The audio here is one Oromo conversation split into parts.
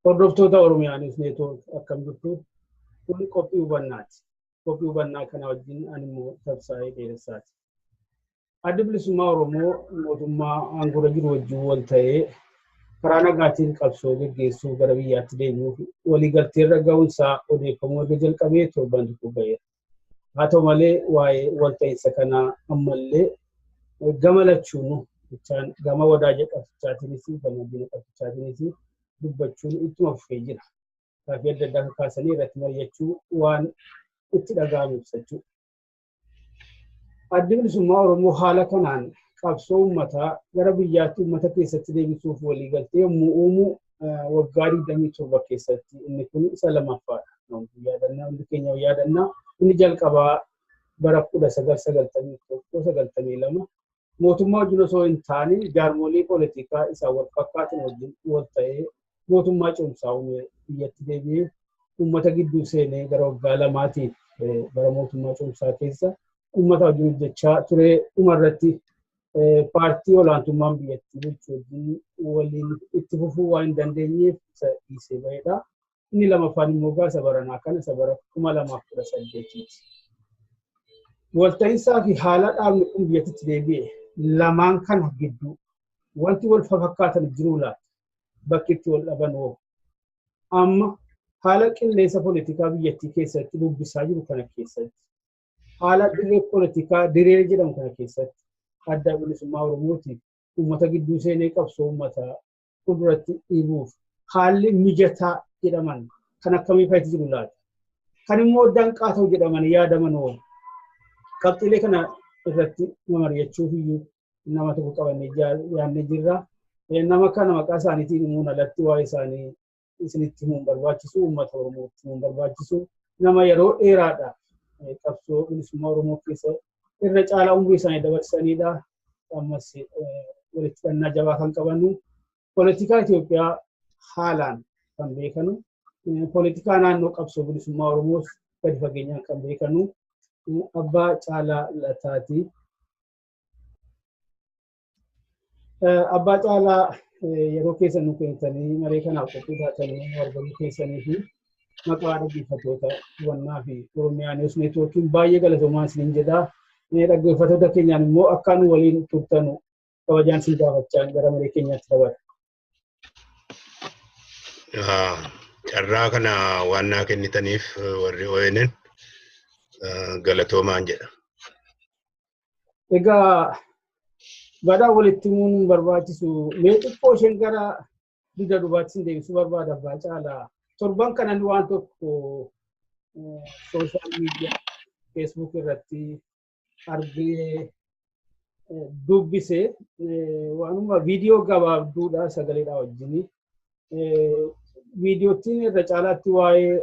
Hordoftoota Oromiyaanis neetoo akkam jirtu kun qophii hubannaati. Qophii hubannaa kana wajjin ani immoo Tabsaa'ee Dheeressaati. Adda Bilisummaa Oromoo mootummaa aangoo jiru wajjin wal ta'ee karaa nagaatiin qabsoo gaggeessuu gara biyyaatti deebi'uuf waliigaltee irra ga'uunsaa odeeffamuu erga jalqabee torban tokko ba'eera. Haa ta'u malee waa'ee walta'iinsa kanaa ammallee gama lachuun gama wadaaja qabsichaatiinis gama diina qabsichaatiinis dubbachuun ittuma fufee jira. Gaaffii adda addaa kaasanii irratti mari'achuu waan itti dhaga'amu ibsachuu. Addi Bilisummaa Oromoo haala kanaan qabsoo uummataa gara biyyaatti uummata keessatti deebisuuf waliigaltee yommuu uumu waggaa 27 keessatti inni kun isa lammaffaadha. Hundi keenya yaadannaa inni jalqabaa bara 1991-92 mootummaa wajjin osoo hin taane jaarmolee poolitikaa isaa wal fakkaatan wajjin wal ta'ee mootummaa cimsaa uume biyyatti deebi'ee uummata gidduu seenee gara waggaa lamaatiif bara mootummaa cimsaa keessa uummata wajjin hojjechaa ture. Dhumarratti paartii olaantummaan biyyattii bulchuu wajjin waliin itti fufuu waan hin dandeenyeef isa dhiisee ba'eedha. Inni lamaffaan immoo gaasa baranaa kana isa bara 2018ti. Walta'iinsaa fi haala dhaabni kun biyyattitti deebi'e lamaan kana gidduu wanti wal fakkaatan jiru laata? Bakki itti wal dhaban hoo? Amma haala qilleensa poolitikaa biyyattii keessatti dubbisaa jiru kana keessatti haala dirree poolitikaa diree jedhamu kana keessatti Adda Bilisummaa Oromootiif uummata gidduu seenee qabsoo uummataa fuulduratti dhiibuuf haalli mijataa jedhaman kan akkamii fayyadu jiru laata? Kan immoo danqaa ta'u jedhaman yaadaman hoo? Qabxiilee kana irratti mari'achuuf iyyuu nama tokko qabannee yaadnee jirra. Nama kana maqaa isaaniitiin himuun alatti waa'ee isaanii isinitti himuun barbaachisu, uummata Oromootti himuun barbaachisu nama yeroo dheeraadhaaf qabsoo Bilisummaa Oromoo keessa irra caalaa umurii isaanii dabarsanidha. Ammas walitti hidhannaa jabaa kan qabanu poolitikaa Itoophiyaa haalaan kan beekanu poolitikaa naannoo qabsoo Bilisummaa Oromoos gadi fageenyaan kan beekanu Abbaa Caalaa Lataati. Abbaa Caalaa yeroo keessan nu kennitanii maree kanaaf qophii taatanii argamuu keessanii fi maqaa dhaggeeffattoota hubannaa fi Oromiyaa Niwus Neetwoorkiin baay'ee galatoomaa isiniin jedha. Dhaggeeffattoota keenyaan immoo akka nu waliin turtanu kabajaan isin gaafachaa gara maree keenyaatti dabala. Carraa kana waan naa kennitaniif warri ONN galatoomaan jedha. Egaa badaa walitti himuun barbaachisu mee xiqqoo isheen gara dugda duubaatti deebisuu barbaada. Abbaa Caalaa torban kanan waan tokko sooshaal miidiyaa Facebook irratti argee dubbise waanuma viidiyoo gabaabduudha sagaleedhaa wajjin viidiyoottiin irra caalaatti waa'ee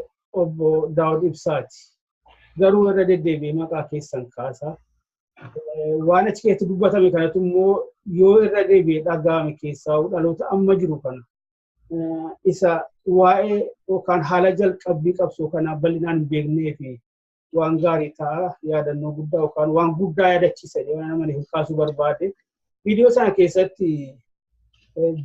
obbo Daawud Ibsaati. Garuu irra deddeebi'ee maqaa keessan kaasaa. Waan achi keessatti dubbatame kanatti immoo yoo irra deebi'ee dhaga'ame keessaa dhaloota amma jiru kana isa waa'ee yookaan haala jalqabbii qabsoo kanaa bal'inaan hin beeknee fi waan gaarii ta'a yaadannoo guddaa yookaan waan guddaa yaadachiisa waan nama hin kaasuu barbaade. Viidiyoo sana keessatti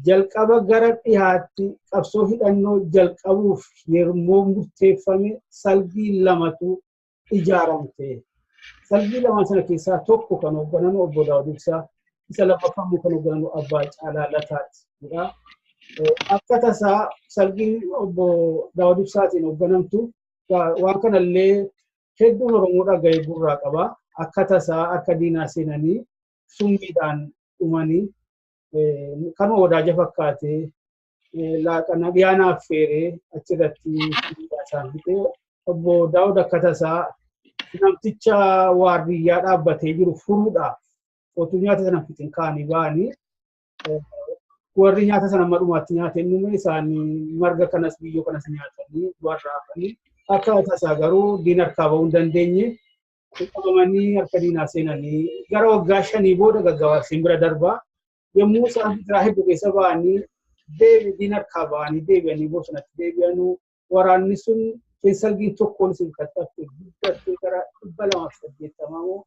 jalqaba gara dhiyaatti qabsoo hidhannoo jalqabuuf yeroo murteeffame salgii lamatu ijaaramte. Salgii lamaan sana keessaa tokko kan hoogganamu obbo Daawud Ibsaa, isa lammaffaan kan hoogganamu Abbaa Caalaa Lataati. Akka tasaa salgii obbo Daawud Ibsaatiin hoogganamtu waan kanallee hedduun Oromoo dhaga'ee gurraa qaba. Akka tasaa akka diinaa seenanii summiidhaan dhumanii kanuma wadaaja fakkaatee laaqana dhiyaanaaf feeree achirratti isaan fixee obbo Daawud akka tasaa namticha waardiyyaa dhaabbatee jiru furuudhaaf otuu nyaata sana fixin kaanii ba'anii warri nyaata sana madhumaatti nyaateen nume isaanii marga kanas biyyoo kanas nyaatanii warra hafanii akka tasaa garuu diin harkaa bahuu hin dandeenye qabamanii harka diinaa seenanii gara waggaa 5 booda gaggabaabsiin bira darbaa yommuu isaan biraa hedduu keessa ba'anii diin harkaa bahanii deebi'anii bosonatti deebi'anuu waraanni sun keessalgiin tokkoon isin kattatti guddattee gara 280 moo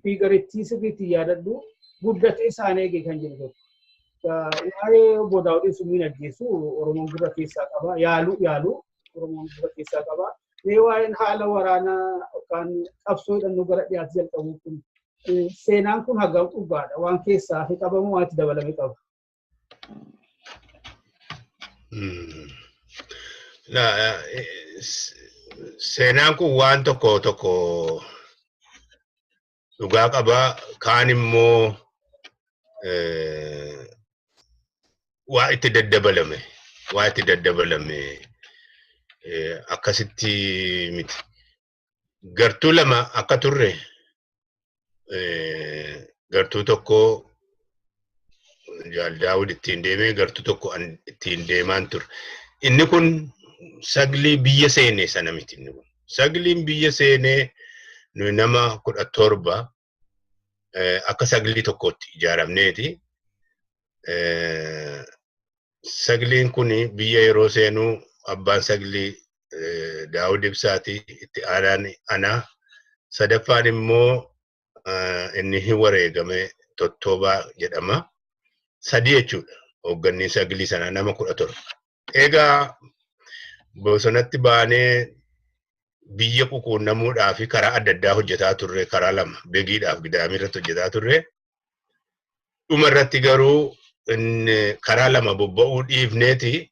fi garittii sirriitti yaadadhu guddatee isaan eegee kan jiru tokko. Waa'ee obbo Daawudii Summiin ajjeesu Oromoon gurra keessaa qaba. Yaalu Oromoon gurra keessaa qaba. Waa'een haala waraanaa yookaan qabsoo hidhannoo gara dhiyaatti jalqabu kun seenaan kun hagam dhugaadha. Waan keessaa fi qabamu waan itti dabalame qaba. Seenaan kun waan tokko dhugaa qaba. Kaan immoo waa itti daddabalame akkasitti miti. Gartuu lama akka turre gartuu tokko Jaal Daawud ittiin deemee gartuu tokko ittiin deemaan ture. Inni kun saglii biyya seenee sana miti inni kun. Sagliin biyya seenee nuyi nama 17 akka saglii tokkotti ijaaramneeti. Sagliin kun biyya yeroo seenuu abbaan saglii Daawud Ibsaati itti aanaan ana. Sadaffaan immoo inni hin wareegame Tottoobaa jedhama. Sadii jechuudha. Hoogganni saglii sana nama 17. Egaa bosonatti baanee biyya quunnamuudhaa fi karaa adda addaa hojjetaa turre, karaa lama begiidhaaf gidaamii irratti hojjetaa turre. Dhuma irratti garuu karaa lama bobba'uu dhiifneeti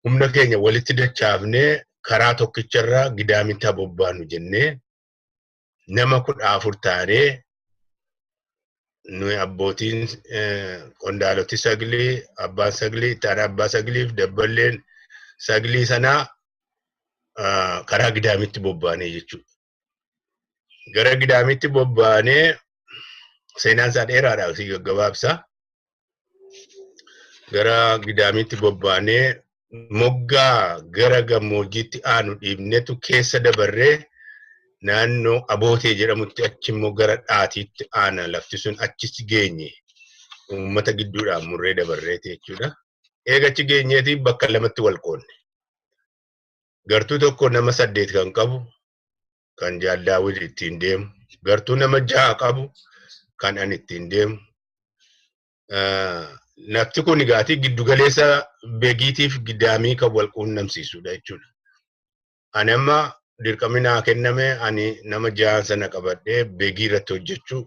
humna keenya walitti dachaafnee karaa tokkicharraa gidaamitti haa bobbaanu jennee nama 14 taanee nuyi abbootiin qondaaloti saglii, abbaan saglii, itti aanaa abbaa sagliif dabballeen saglii sanaa karaa gidaamitti bobbaanee jechuudha. Gara gidaamitti bobbaanee seenaan isaa dheeraadha si gaggabaabsa. Gara gidaamitti bobbaanee moggaa gara gammoojjiitti aanu dhiibnetu keessa dabarree naannoo Abootee jedhamutti achi immoo gara Dhaatiitti aana lafti sun achitti geenye uummata gidduudhaan murree dabarreeti jechuudha. Eegachi geenyeeti bakka lamatti wal qoonne. Gartuu tokko nama 8 kan qabu kan Jaal Daawud ittiin deemu, gartuu nama 6 qabu kan ani ittiin deemu. Lafti kun gaatii giddu galeessa begiitiif gidaamii kan wal quunnamsiisudha jechuudha. Ani amma dirqaminaa kenname ani nama 6 sana qabadhee begii irratti hojjechuu.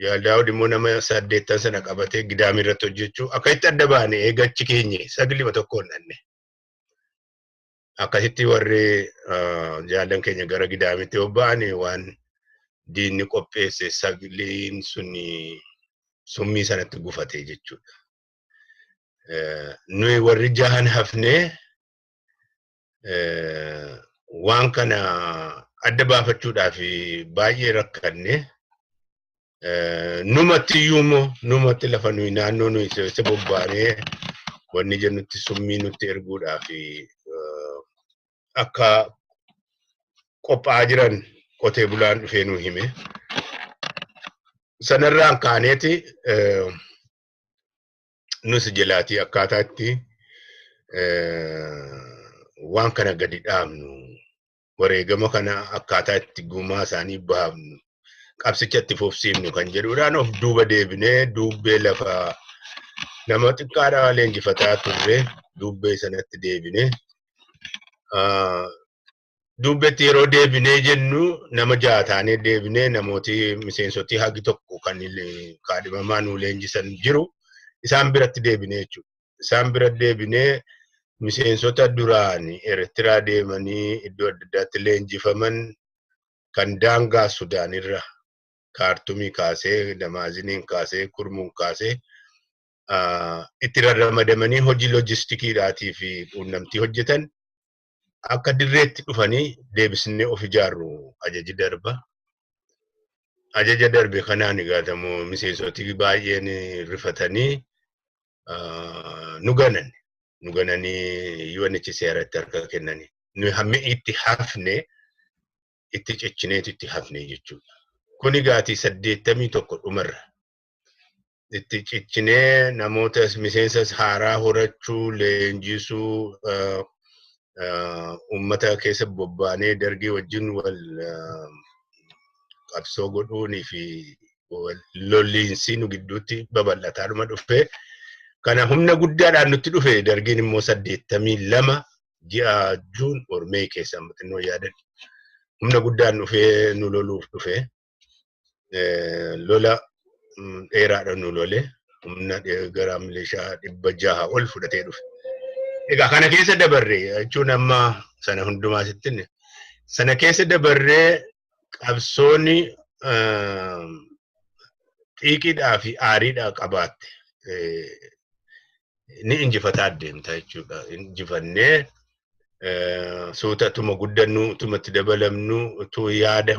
Jaal Daawud immoo nama 8 sana qabatee gidaamii irratti hojjechuu. Akka itti adda baane eegachi keenye saglima tokkoon dhanne. Akkasitti warri jaallan keenya gara gidaamitti bobba'anii waan diinni qopheesse sagliin suni summii sanatti gufate jechuudha. Nuyi warri 6 hafnee waan kana adda baafachuudhaaf baay'ee rakkanne. Numatti lafa nuyi naannoo nuyi isa bobbaanee wanni jennutti summii nutti erguudhaaf akka qophaa'aa jiran qotee bulaan dhufee nu hime. Sanarraan kaaneeti nus jalaatii akkaataa itti waan kana gadi dhaabnu wareegama kana akkaataa itti gumaa isaanii baafnu qabsicha itti fufsiifnu kan jedhuudhaan of duuba deebinee duubbee lafa nama xiqqaadhaa leenjifataa turre duubbee sanatti deebinee duubbetti yeroo deebinee jennu nama 6 taanee deebinee namooti miseensotii hagi tokko kan kaadhimamaa nu leenjisan jiru isaan biratti deebinee jechuudha. Isaan bira deebinee miseensota duraan Eertiraa deemanii iddoo adda addaatti leenjifaman kan daangaa Sudaan irra Kaartumii kaasee, Damaaziniin kaasee, Kurmuun kaasee itti ramadamanii hojii loojistikiidhaatii fi quunnamtii hojjetan akka dirreetti dhufanii deebisnee of ijaarru ajaji darba. Ajaja darbe kanaan egaatamu miseensotii baay'een rifatanii nugananii UNHCR irratti harka kennanii. Nu hammi itti hafne itti ciccineetu itti hafne jechuudha. Kuni gaatii 81 dhumarra. Itti ciccinee namoota miseensa haaraa horachuu, leenjisuu, ummata keessa bobbaanee dargii wajjin wal qabsoo godhuunii fi lolliinsi nu gidduutti babal'ataa dhuma dhufe. Kana humna guddaadhaan nutti dhufe dargiin immoo 82 ji'a Juun Mee keessa xinnoo yaadan. Humna guddaan dhufee nu loluuf dhufe. Lola dheeraadhaan nu lole. Humna gara milishaa 600 ol fudhatee dhufe. Egaa kana keessa dabarree jechuun amma sana hundumaa sittin sana keessa dabarree qabsoonni xiiqiidhaa fi aariidhaa qabaatte ni injifataa deemta jechuudha. Injifannee suutatuma guddannu tumatti dabalamnu utuu yaada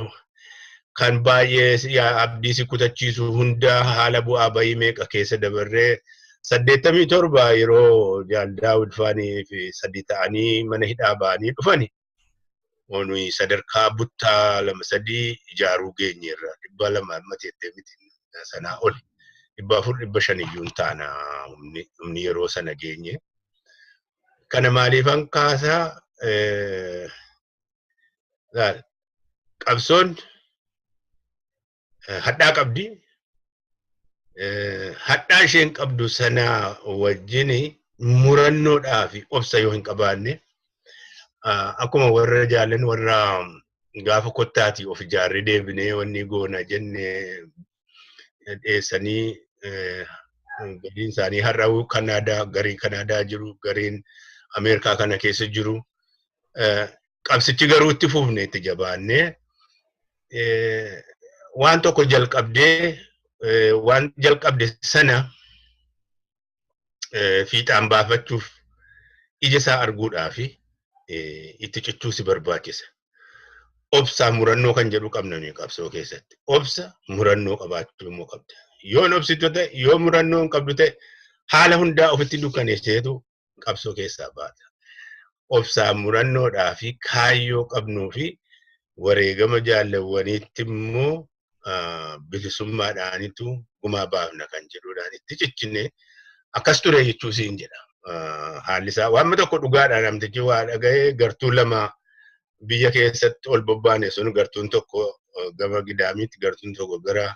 kan baay'ee abdii si kutachiisu hunda haala bu'aa bayii meeqa keessa dabarree 87 yeroo Jaal Daawud Faanii fi 3 ta'anii mana hidhaa ba'anii dhufani. Onui sadarkaa buttaa 2-3 ijaaruu geenyeerra 200 amma teettee miti sanaa oli 400-500 iyyuu taana humni yeroo sana geenye. Kana maaliifan kaasaa qabsoon hadhaa qabdi. Hadhaa isheen qabdu sana wajjin murannoodhaa fi obsa yoo hin qabaanne akkuma warra jaallan warra gaafa kottaati of ijaarree deebinee wanni goona jenne dheessanii gariin isaanii har'a Kanaadaa gariin Kanaadaa jiru gariin Ameerikaa kana keessa jiru qabsichi garuu itti fufne itti jabaannee waan tokko jalqabdee waan jalqabde sana fiixaan baafachuuf ija isaa arguudhaaf itti cichuu si barbaachisa. Obsa murannoo kan jedhu qabna nuyi qabsoo keessatti. Obsa murannoo qabaachuu immoo qabda. Yoo obsitu ta'e yoo murannoo hin qabdu ta'e haala hundaa ofitti dukkaneesseetu qabsoo keessaa baata. Obsa murannoodhaa fi kaayyoo qabnuu fi wareegama jaallawwaniitti immoo bilisummaadhaanitu gumaa baafna kan jedhuudhaan itti ciccinne akkas ture jechuu siin jedha. Haalli isaa waan tokko dhugaadhaan namtichi waa dhaga'ee gartuu lama biyya keessatti ol bobbaane sun gartuun tokko gama Gidaamiitti gartuun tokko gara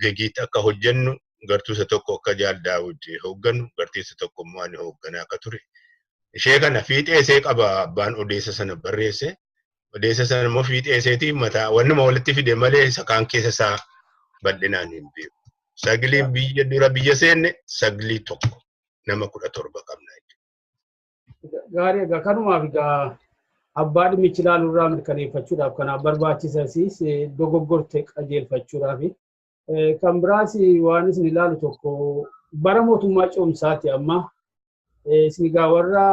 Gegiitti akka hojjennu gartuu isa tokko akka Jaal Daawud hooggannu gartuu isa tokko immoo ani hoogganaa akka ture. Ishee kana fiixeesee qaba abbaan odeessa sana barreesse. Odeessa sana immoo fiixeeseetiin mataa wannuma walitti fide malee isa kaan keessa isaa bal'inaan hin beeku. Sagiliin biyya dura biyya seenne saglii tokko nama 17 qabna jechuudha. Gaarii egaa kanumaaf egaa abbaa dhimmichi ilaaluurraa mirkaneeffachuudhaaf kanaaf barbaachisasiis dogoggorte qajeelfachuudhaaf kan biraas waan isin ilaalu tokko bara mootummaa ce'umsaati amma isin egaa warra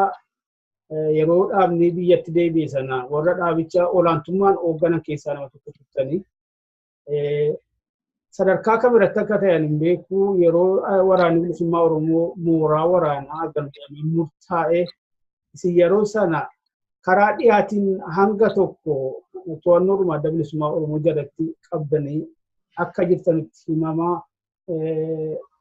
yeroo dhaabni biyyatti deebi'e sana warra dhaabicha olaantummaan hoogganan keessaa nama tokko turtanii sadarkaa kamirratti akka ta'an hin beeku yeroo waraanni bilisummaa Oromoo mooraa waraanaa galmeeffamee murtaa'e isin yeroo sana karaa dhiyaatiin hanga tokko to'annoodhuma adda bilisummaa Oromoo jalatti qabdanii akka jirtanitti himamaa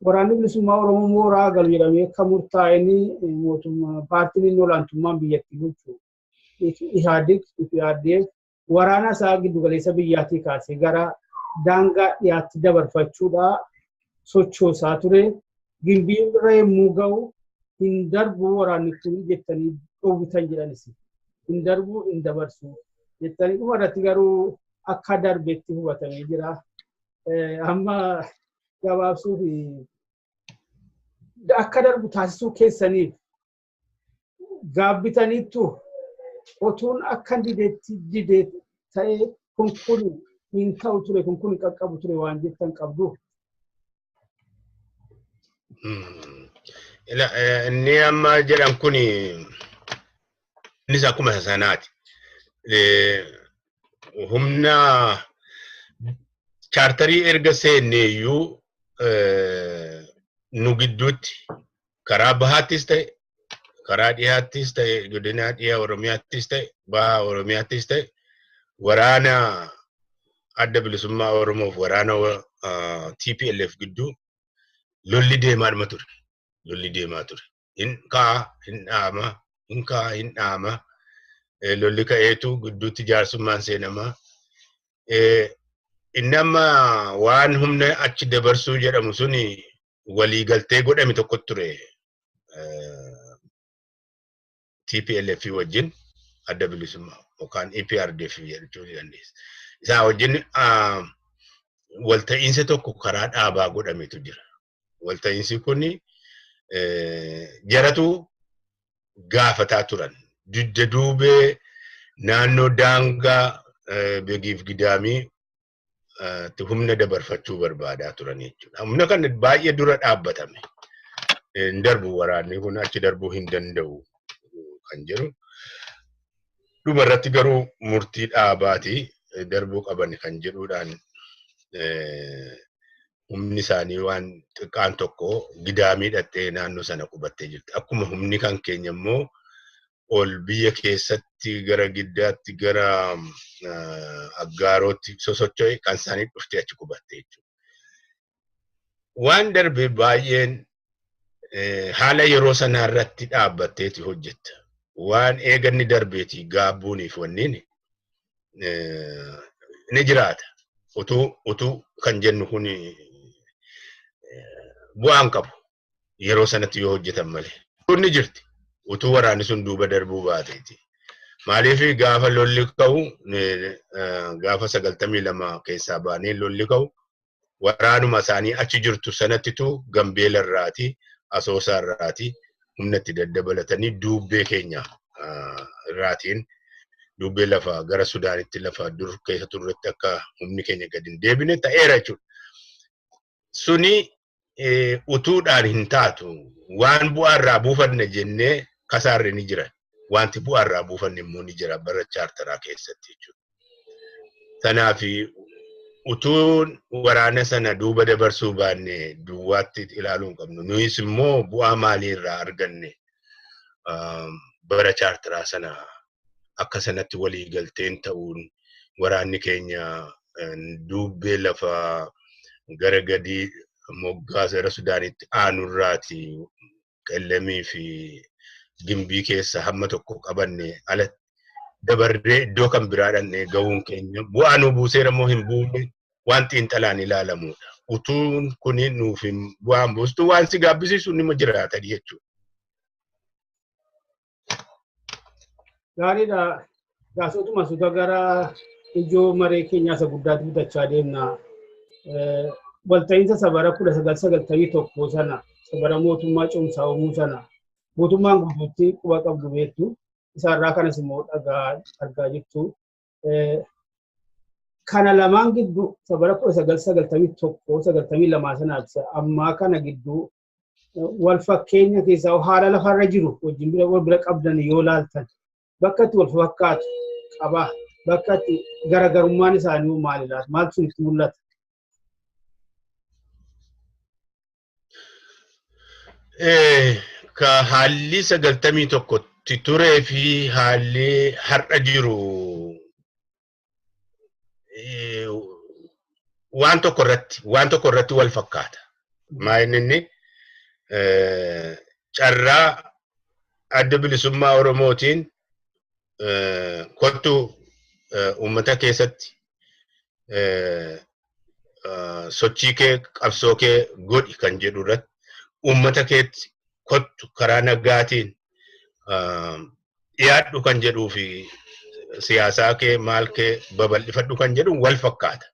waraanni bilisummaa Oromoo mooraa galu jedhamee akka murtaa'anii mootummaa paartiin olaantummaan biyyattii bulchu IHADEG waraana isaa giddu galeessa biyyaatii kaasee gara daangaa dhiyaatti dabarfachuudha sochoosaa ture. Gimbiin irra yemmuu ga'u hin darbu waraanni kun jettanii dhowwitan jedhanis hin darbu hin dabarsu jettanii dhuma irratti garuu akka darbeetti hubatamee jira. Amma gabaabsuuf akka darbu taasisuu keessaniif gaabbitaniittu otuun akka didee ta'ee kun hin ta'u ture kun qaqqabu ture waan jettan qabdu. Inni amma jedhan kun innis akkuma sanaati. Humna chaartarii erga seenneeyyuu nu gidduutti karaa bahaattis ta'e, karaa dhiyaattis ta'e, godina dhiyaa Oromiyaattis ta'e, baha Oromiyaattis ta'e, waraana adda bilisummaa Oromoof waraana TPLF gidduu lolli deemaa ture. Lolli deemaa ture. Hin ka'a, hin dhaama, hin ka'a, hin dhaama. Lolli ka'eetu gidduutti jaarsummaan seenama. Inni amma waan humna achi dabarsuu jedhamu suni walii galtee godhame tokko ture. TPLF wajjin adda bilisummaa yookaan EPRDF jechuu dandeessa. Isaa wajjin walta'iinsa tokko karaa dhaabaa godhametu jira. Walta'iinsi kuni jaratu gaafataa turan. Dudda duubee naannoo daangaa beegiif gidaamii humna dabarfachuu barbaadaa turan jechuudha. Humna kana baay'ee dura dhaabbatame. Hin darbu waraanni kun achi darbuu hin danda'u kan jedhu. Dhumarratti garuu murtii dhaabaati darbuu qaban kan jedhuudhaan humni isaanii waan xiqqaan tokko gidaamii dhattee naannoo sana qubattee jirti. Akkuma humni kan keenya immoo ol biyya keessatti gara giddaatti gara aggaarootti sosocho'e kan isaanii dhuftee achi qubattee jechuudha. Waan darbe baay'een haala yeroo sanaa irratti dhaabbatteeti hojjetta. Waan eeganni darbeeti gaabbuuniif wanniin ni jiraata. Utuu kan jennu kun bu'aan qabu yeroo sanatti yoo hojjetan malee. Ni jirti. Utuu waraanni sun duuba darbuu baateeti. Maaliif gaafa lolli ka'u gaafa 92 keessaa baanee lolli ka'u waraanuma isaanii achi jirtu sanattitu Gambeela irraati, Asoosaa irraati humnatti daddabalatanii duubbee keenya irraatiin duubbee lafa gara Sudaanitti lafa dur keessa turretti akka humni keenya gadi hin deebine ta'eera jechuudha. Suni utuudhaan hin taatu waan bu'aarraa buufanne jennee kasaarri ni jira. Wanti bu'aarraa buufanne immoo ni jira bara chaartaraa keessatti jechuudha. Kanaaf utuun waraana sana duuba dabarsuu baanne duwwaatti ilaaluu hin qabnu. Nuyis immoo bu'aa maaliirraa arganne bara chaartaraa sana akka sanatti walii galteen ta'uun waraanni keenya duubbee lafa gara gadii moggaa gara Sudaanitti aanurraati qallamii fi gimbii keessa hamma tokko qabanne ala dabarree iddoo kan biraadhaan ga'uun keenya bu'aa nu buuseera moo hin buune waan xiinxalaan ilaalamudha. Utuun kuni nuuf bu'aan buustu waan si gaabbisiisu nima jiraata jechuudha. Gaariidha. Gaasotuma suuta gara ijoo maree keenyaa isa guddaatti bitachaa deemna. Walta'iinsa sabara 1991 sana sabara mootummaa cimsaa uumuu sana mootummaan guutuutti quba qabdu beektu isaarraa kanas immoo dhagaa argaa jirtu. Kana lamaan gidduu sabara 1991-92 sanaaf ammaa kana gidduu wal fakkeenya keessaa haala lafarra jiru wajjin bira qabdan yoo laaltan bakka itti wal fakkaatu qaba. Bakka itti garagarummaan isaanii maali laata? Maaltu sunitti mul'ata? Ka haalli 91tti turee fi haalli har'a jiru waan tokko irratti wal fakkaata. Maayinni carraa adda bilisummaa Oromootiin kottu uummata keessatti sochii kee qabsoo kee godhi kan jedhu irratti uummata keetti kottu karaa nagaatiin dhiyaadhu kan jedhuu fi siyaasaa kee maal kee babal'ifadhu kan jedhu wal fakkaata.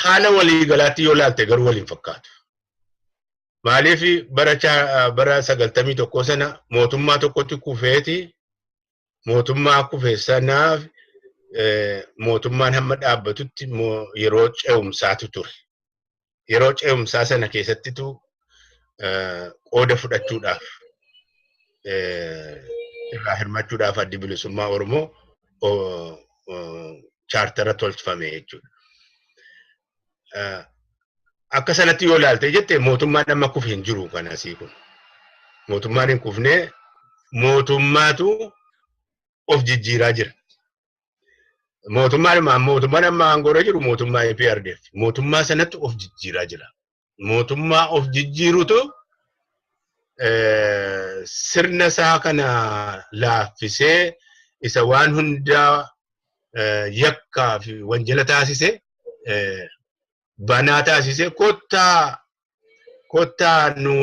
Haala waliigalaatti yoo laalte garuu waliin fakkaatu. Maaliif bara 91 sana mootummaa tokkotti kufeeti mootummaa kufee sanaaf mootummaan hamma dhaabbatutti yeroo ce'umsaatu ture. Yeroo ce'umsaa sana keessattitu qooda fudhachuudhaaf irraa hirmachuudhaaf addi bilisummaa Oromoo chaartara tolfame jechuudha. akka sanatti yoo ilaalte jette mootummaan amma kufe hin jiru kana asii kun. Mootummaan hin kufne mootummaatu of jijjiiraa jira. Mootummaan amma aangoorra jiru mootummaa EPRDF. Mootummaa sanatti of jijjiiraa jira. Mootummaa of jijjiirutu sirna isaa kana laaffisee isa waan hundaa yakkaa fi wanjala taasise banaa taasise kottaa nu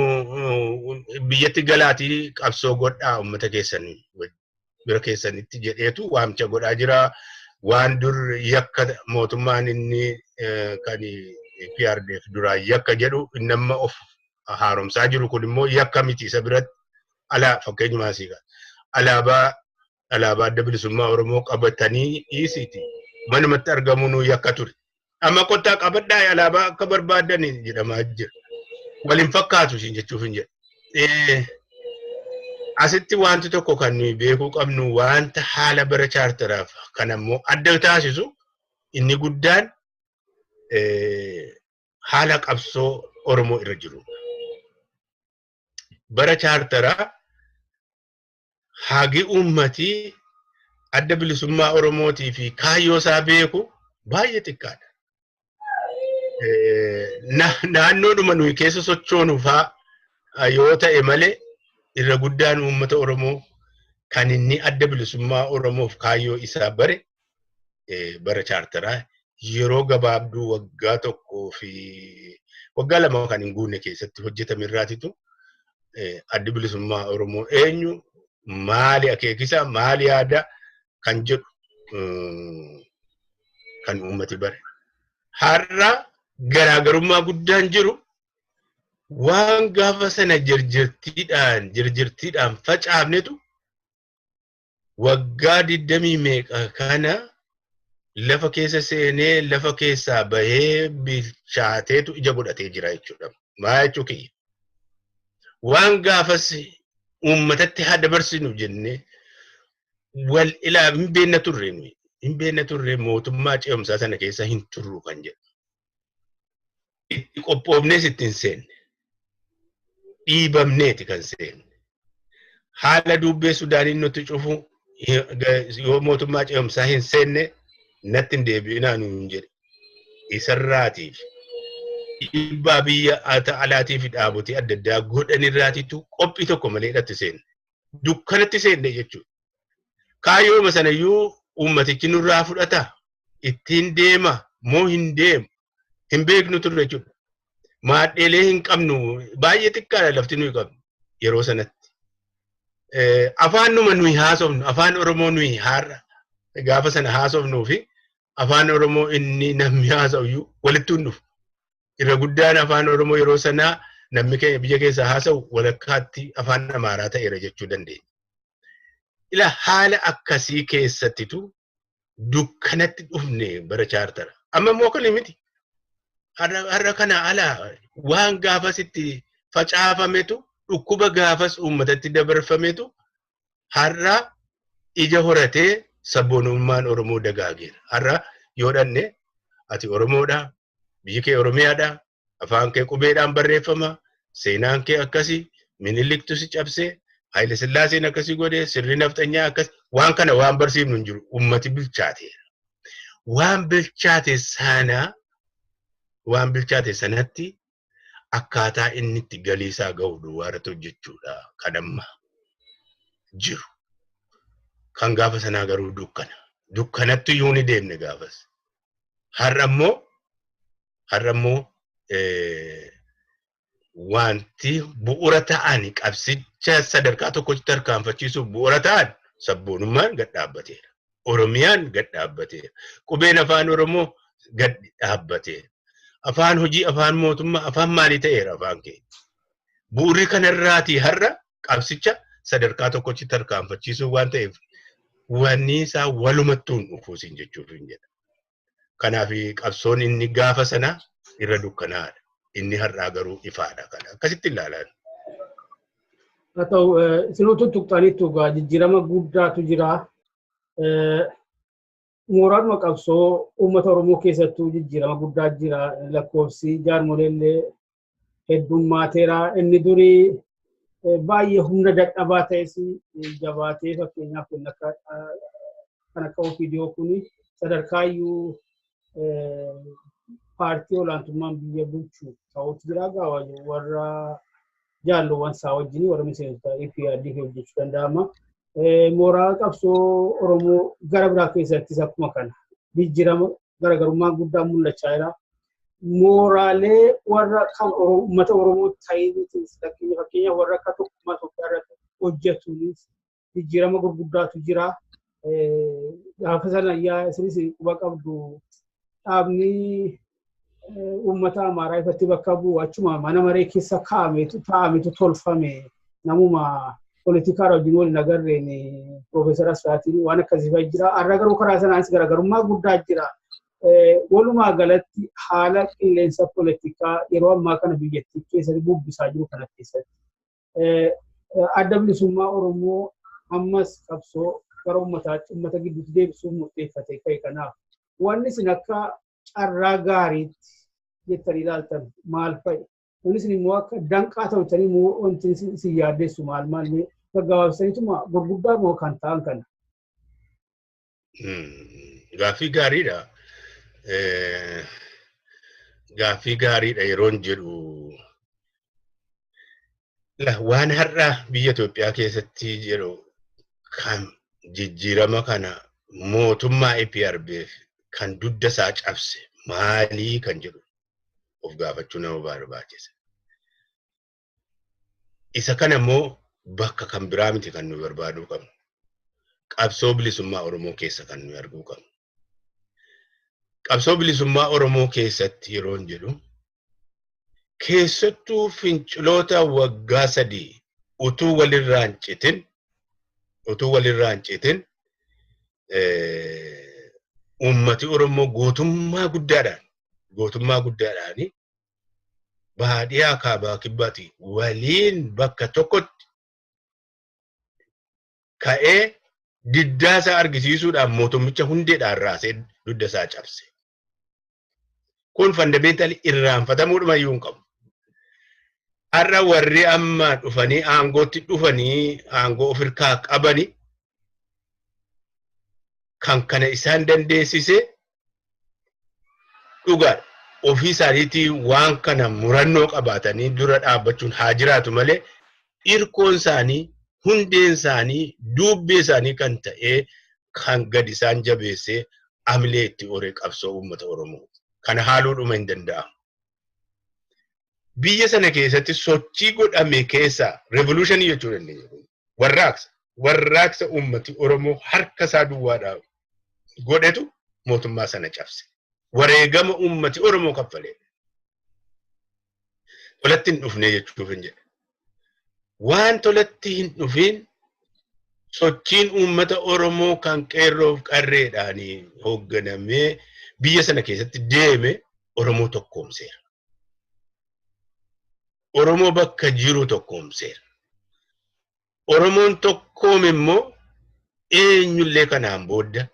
biyyatti galaatii qabsoo godhaa uummata keessanii bira keessanitti jedheetu waamcha godhaa jira. Waan dur yakka mootummaan inni kan PRDF duraa yakka jedhu nama of haaromsaa jiru kun immoo yakka miti isa biratti fakkeenyumaa siiqa alaabaa adda bilisummaa Oromoo qabatanii dhiisiti manumatti argamu nu yakka ture. Amma kottaa qabadhaa alaabaa akka barbaadan jedhamaa jira. Waliin fakkaatu siin jechuuf hin jedhu. Asitti wanti tokko kan nuyi beekuu qabnu wanta haala bara chaartaraaf kan ammoo adda taasisu inni guddaan haala qabsoo Oromoo irra jiru. Bara chaartaraa hagi uummatii adda bilisummaa Oromootii fi kaayyoo isaa beeku baay'ee xiqqaadha. Naannoodhuma nuyi keessa sochoonu fa'aa yoo ta'e malee irra guddaan uummata Oromoo kan inni adda bilisummaa Oromoof kaayyoo isaa bare bara chaartaraa yeroo gabaabduu waggaa tokkoo fi waggaa lama kan hin guunne keessatti hojjetame irraatitu adda bilisummaa Oromoo eenyu maali akeekisa maali yaada kan jedhu kan uummati bare. Har'a garaagarummaa guddaan jiru waan gaafa sana jirjirtiidhaan facaafnetu waggaa 20 meeqa kana lafa keessa seenee lafa keessaa bahee bilchaateetu ija godhatee jira jechuudha. Maa jechuu kiyya. Waan gaafas uummatatti haa dabarsinu jennee wal ilaa hin beekna turre nuyi. Hin beekna turre mootummaa ce'umsaa sana keessa hin turru kan jedhu. Itti qophoofnees ittiin seenne. Dhiibamneeti kan seenne. Haala dubbee Sudaaniin nuti cufu yoo mootummaa ce'umsaa hin seenne natti hin deebi'inaa nuun jedhe. Isarraatiif dhiibbaa biyya alaatiif dhaabotii adda addaa godhanirraatitu qophii tokko malee hidhatti seenne. Dukkanatti seenne jechuudha. Kaayyooma sanayyuu uummatichi nurraa fudhata. Ittiin deema moo hin deemu hin beeknu turre jechuudha. Maadheelee hin qabnu baay'ee xiqqaadha lafti nuyi qabnu yeroo sanatti. Afaan numa nuyi haasofnu afaan Oromoo nuyi har'a gaafa sana haasofnuu fi afaan Oromoo inni namni haasa'u walitti hundufu. Irra guddaan afaan Oromoo yeroo sanaa namni keenya biyya keessaa haasa'u walakkaatti afaan Amaaraa ta'eera jechuu dandeenya. Ila haala akkasii keessattitu dukkanatti dhufne bara chaartara. Amma immoo kan miti. Har'a kana alaa waan gaafasitti facaafametu dhukkuba gaafas uummatatti dabarfametu har'a ija horatee sabboonummaan Oromoo dagaageera. Har'a yoo dhanne ati Oromoodha, biyyi kee Oromiyaadha, afaan kee qubeedhaan barreeffama, seenaan kee akkasii, Miniliktu si cabsee, Haile Sillaaseen akkasii godhee, sirri nafxanyaa akkas waan kana waan barsiifnu hin jiru. Uummati bilchaateera. Waan bilchaate sanatti akkaataa inni itti galii isaa ga'u duwwaarratti hojjechuudha kan amma jiru. Kan gaafa sanaa garuu dukkana. Dukkanatti iyyuu ni deemne gaafas. Har'a immoo wanti bu'uura ta'an qabsicha sadarkaa tokkotti tarkaanfachiisuuf bu'uura ta'an sabboonummaan gad dhaabbateera. Oromiyaan gad dhaabbateera. Qubeen afaan Oromoo gad dhaabbateera. Afaan hojii afaan mootummaa afaan maalii ta'eera afaan kee. Bu'uurri kanarraatii har'a qabsicha sadarkaa tokkotti tarkaanfachiisuuf waan ta'eef wanni isaa walumattuun dhufuusin jechuuf hin jedha. Kanaaf qabsoon inni gaafa sana irra dukkanaadha. Inni har'aa garuu ifaadha kana. Akkasitti ilaalan. Haa ta'u isin utuu tuqxaniittu jijjiirama guddaatu jira. mooraan maqabsoo uummata Oromoo keessattuu jijjiirama guddaa jira lakkoofsi jaarmoleellee heddummateera inni durii baay'ee humna dadhabaa ta'es jabaatee fakkeenyaaf kan akka OPDO kuni sadarkaayyuu paartii olaantummaan biyya bulchuu ta'utu jira gaawaa warra jaalluwwan isaa wajjin warra miseensota EPRDF hojjechuu danda'ama. Mooraa qabsoo Oromoo gara biraa keessattis akkuma kana jijjiirama garaagarummaa guddaa mul'achaa jira. Mooraalee warra kan uummata Oromoo ta'aniitis fakkeenyaaf warra akka tokkummaa Itoophiyaa irratti hojjetuunis jijjiirama gurguddaatu jira. Gaafa sana isinis quba qabdu dhaabni uummata Amaaraa ifatti bakka bu'u achuma mana maree keessa taa'ametu tolfame namuma politikaa wajjin waliin agarreen Profeesar Asraatiin waan akkasii jira. Har'a garuu karaa sanaanis garaagarummaa guddaa jira. Walumaa galatti haala qilleensa politikaa yeroo ammaa kana biyyattii keessatti bubbisaa jiru kana keessatti adda bilisummaa Oromoo ammas qabsoo gara uummata gidduutti deebisuuf murteeffatee ka'e kanaaf wanni isin akka carraa gaariitti jettanii ilaaltan maal fa'i? Kunis immoo akka danqaa ta'utanii immoo wanti isin yaaddeessu maal gaggabaabsaniituma gurguddaa moo kan ta'an kana? Gaaffii gaariidha. Gaaffii gaariidha yeroon jedhu waan har'a biyya Itoophiyaa keessatti jedhu kan jijjiirama kana mootummaa EPRDF kan dugda isaa cabse maalii kan jedhu of gaafachuu nama barbaachisa. Isa kana immoo bakka kan biraa miti kan nu barbaaduu qabnu. Qabsoo bilisummaa Oromoo keessa kan nu arguu qabnu. Qabsoo bilisummaa Oromoo keessatti yeroon jedhu keessattuu finciloota waggaa 3 utuu walirraan citin ummati Oromoo gootummaa guddaadhaan baadiyyaa kaabaa kibbaatti waliin bakka tokkotti ka'ee diddaasaa argisiisuudhaan mootummicha hundeedhaan raasee dugda isaa cabse. Kun fundamentally irraanfatamuudhuma iyyuu hin qabu. Har'a warri amma dhufanii aangootti dhufanii aangoo of hirkaa qabanii kan kana isaan dandeessise dhugaadha. Ofii isaaniitii waan kana murannoo qabaatanii dura dhaabbachuun haa jiraatu malee hirkoon isaanii, hundeen isaanii, duubbee isaanii kan ta'ee kan gadi isaan jabeessee amilee itti horee qabsoo uummata Oromoo. Kana haaluudhuma hin danda'amu. Biyya sana keessatti sochii godhame keessa revolutionii jechuu dandeenya. Warraaqsa uummati Oromoo harka isaa duwwaadhaan godhetu mootummaa sana cabse. Wareegama uummati Oromoo kaffalee. Tolatti hin dhufne jechuuf hin jedhe. Waan tolatti hin dhufin sochiin uummata Oromoo kan qeerroof qarreedhaan hoogganamee biyya sana keessatti deeme Oromoo tokkoomseera. Oromoo bakka jiru tokkoomseera. Oromoon tokkoome immoo eenyullee kanaan booda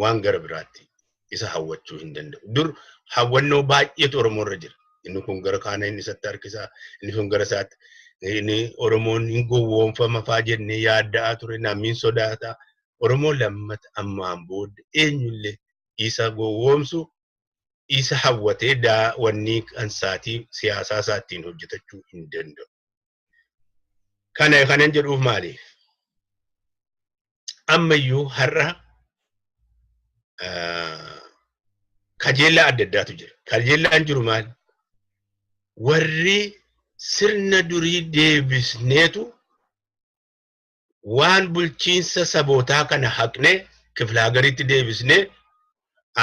waan gara biraatti isa hawwachuu hin danda'u. Dur hawwannoo baay'eetu Oromoo irra jira. Inni kun gara kaana inni isatti harkisaa, inni kun gara isaatti. Inni Oromoon hin gowwoomfama fa'aa jennee yaaddaa ture, namni sodaata. Oromoon lammata ammaan booda eenyullee isa gowwoomsu, isa hawwatee wanni ansaatii siyaasaa isaatiin hojjetachuu hin danda'u. Kanan jedhuuf maaliif? Ammayyuu har'a kajeellaa adda addaatu jira. Kajeellaan jiru maali? Warri sirna durii deebisneetu waan bulchiinsa sabootaa kana haqnee kiflaa gariitti deebisnee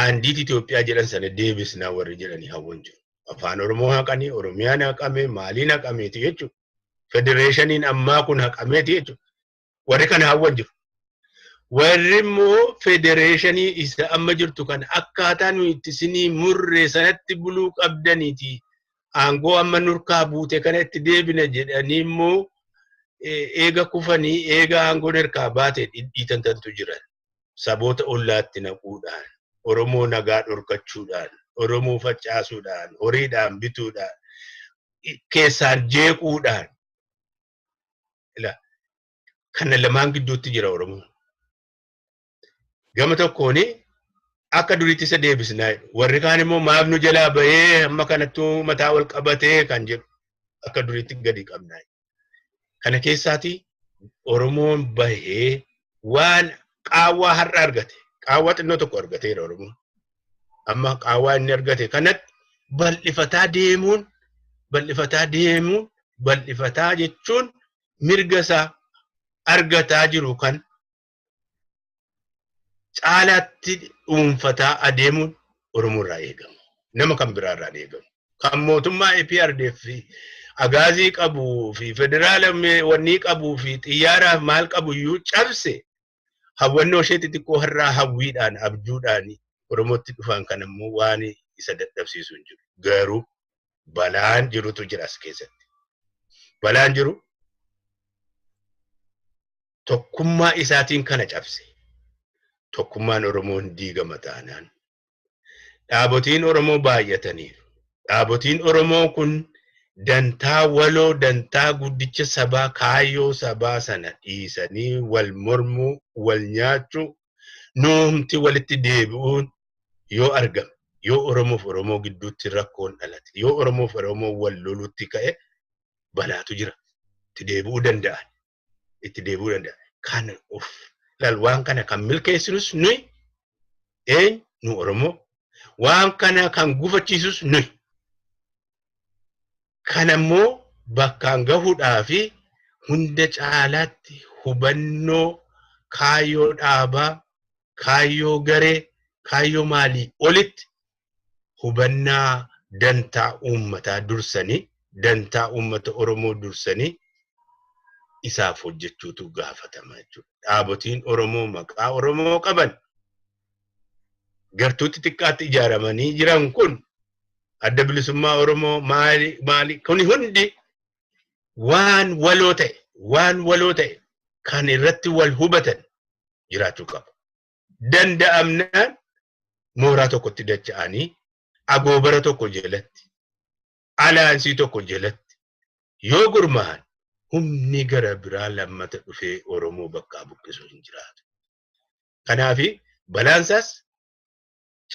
aandiit Itoophiyaa jedhan sana deebisnaa warri jedhanii hawwan jiru. Afaan Oromoo haqanii, Oromiyaan haqame, maaliin haqameeti jechuudha. Federeeshiniin ammaa kun haqameeti jechuudha. Warri kana hawwan jiru. Warri immoo federeeshinii isa amma jirtu kan akkaataa nuyi itti isinii murree sanatti buluu qabdaniiti. Aangoo amma nurkaa buute kana itti deebina jedhanii immoo eega kufanii eega aangoon harkaa baate dhiitantantu jiran. saboota ollaatti naquudhaan, Oromoo nagaa dhorkachuudhaan, Oromoo facaasuudhaan, horiidhaan bituudhaan, keessaan jeequudhaan. Kana lamaan gidduutti jira Oromoo. Gama tokkooni akka duriitti isa deebisnaa. Warri kaan immoo maaf nu jalaa bahee amma kanattuu mataa wal qabatee kan jedhu akka duriitti gadi qabnaa. Kana keessaati Oromoon bahee waan qaawwaa har'a argate. Qaawwaa xinnoo tokko argateera Oromoon. Amma qaawwaa inni argate kanatti bal'ifataa jechuun mirga isaa argataa jiru kan caalaatti dhuunfataa adeemuun Oromoo irraa eegamu. Nama kan biraa irraa eegamu. Kan mootummaa EPRDF fi agaazii qabuu fi federaala wanni qabuu fi xiyyaaraaf maal qabu iyyuu cabse hawwannoo ishee xixiqqoo har'aa hawwiidhaan abjuudhaan Oromootti dhufan kan immoo waan isa dadhabsiisu hin jiru. Garuu balaan jirutu jira as keessatti. Balaan jiru tokkummaa isaatiin kana cabse. Tokkummaan Oromoon diigama taanaan. Dhaabotiin Oromoo baay'ataniiru. Dhaabotiin Oromoo kun dantaa waloo, dantaa guddicha sabaa, kaayyoo sabaa sana dhiisanii wal mormuu, wal nyaachuu, nuumti walitti deebi'uun yoo argame, yoo Oromoof Oromoo gidduutti rakkoon dhalate, yoo Oromoof Oromoo wal lolutti ka'e balaatu jira. Itti deebi'uu danda'an. Kan waan kana kan milkeessinus nuyi nu Oromoo. Waan kana kan gufachiisus nuyi. Kanammoo bakkaan gahuudhaa fi hunda caalaatti hubannoo kaayyoo dhaabaa, kaayyoo garee, kaayyoo maalii olitti hubannaa dantaa uummataa dursanii, dantaa uummata Oromoo dursanii isaaf hojjechuutu gaafatama jechuudha. Dhaabotiin Oromoo maqaa Oromoo qaban gartuutti xiqqaatti ijaaramanii jiran kun adda bilisummaa Oromoo maali kuni hundi waan waloo ta'e kan irratti wal hubatan jiraachuu qaba. Danda'amnaan mooraa tokkotti dacha'anii agoobara tokko jalatti alaansii tokko jalatti yoo gurmaa'an humni gara biraa lammata dhufee Oromoo bakkaa buqqisuu hin jiraatu. Kanaafi balaansaas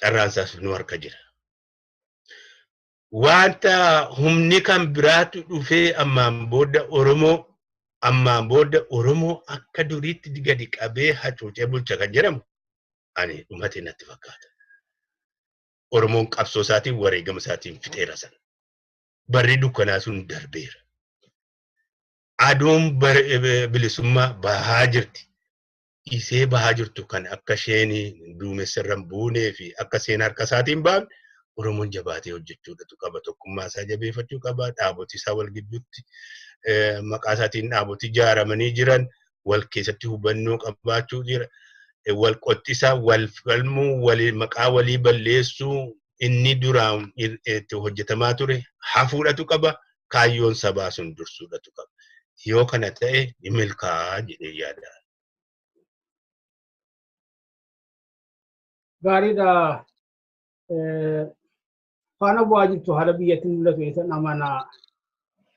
carraansaas nu harka jira. Wanta humni kan biraatu dhufee ammaan booda Oromoo akka duriitti gadi qabee hacuucee bulcha kan jedhamu ani dhumatee natti fakkaata. Oromoon qabsoo isaatiin wareegama isaatiin fixeera sana. Barri dukkanaa sun darbeera. Aduun bilisummaa bahaa jirti. Isee bahaa jirtu kan akka isheen duumessarran buunee fi akka isheen harka isaatiin baafne Oromoon jabaatee hojjechuudhatu qaba. Tokkummaa isaa jabeeffachuu qaba. Dhaabotii isaa wal gidduutti maqaa isaatiin dhaabotii ijaaramanii jiran wal keessatti hubannoo qabaachuu jira. Wal qoxxisaa, wal falmuu, maqaa walii balleessuu inni duraan itti hojjetamaa ture hafuudhatu qaba. Kaayyoon sabaa sun dursuudhatu qaba. Yoo kana ta'e ni milkaa'a jedhee yaada. Gaariidha. Faana bu'aa jirtu haala biyyatti mul'atu eessan amanaa.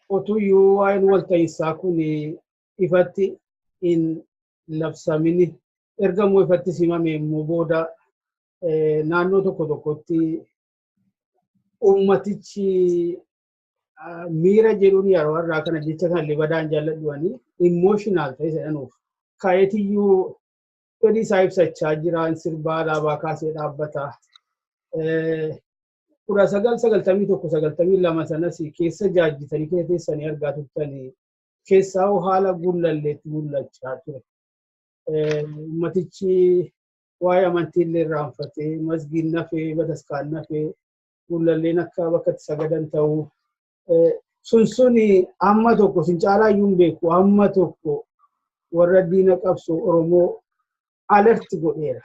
Otuyyuu waa'een walta'iinsaa kun ifatti hin labsamini. Ergamoo ifatti simame immoo booda naannoo tokkotti ummatichi miira jedhuun yeroo irraa kana jecha kan libadaan jaalladhuwanii emotional ta'e jedhanuuf kaayetiyyuu fedhii isaa ibsachaa jiraan sirbaa alaabaa kaasee dhaabbata. 1991 sanas keessa jaajjitanii keessanii argaa turtanii keessaa haala gullalleetti mul'achaa ture. Ummatichi waa'ee amantii illee irraanfatee masgiin nafee bataskaan nafee gullalleen akka bakka itti sagadan ta'uu suni amma tokko sin caalaa iyyuu beeku amma tokko warra diina qabsoo Oromoo alerti godheera.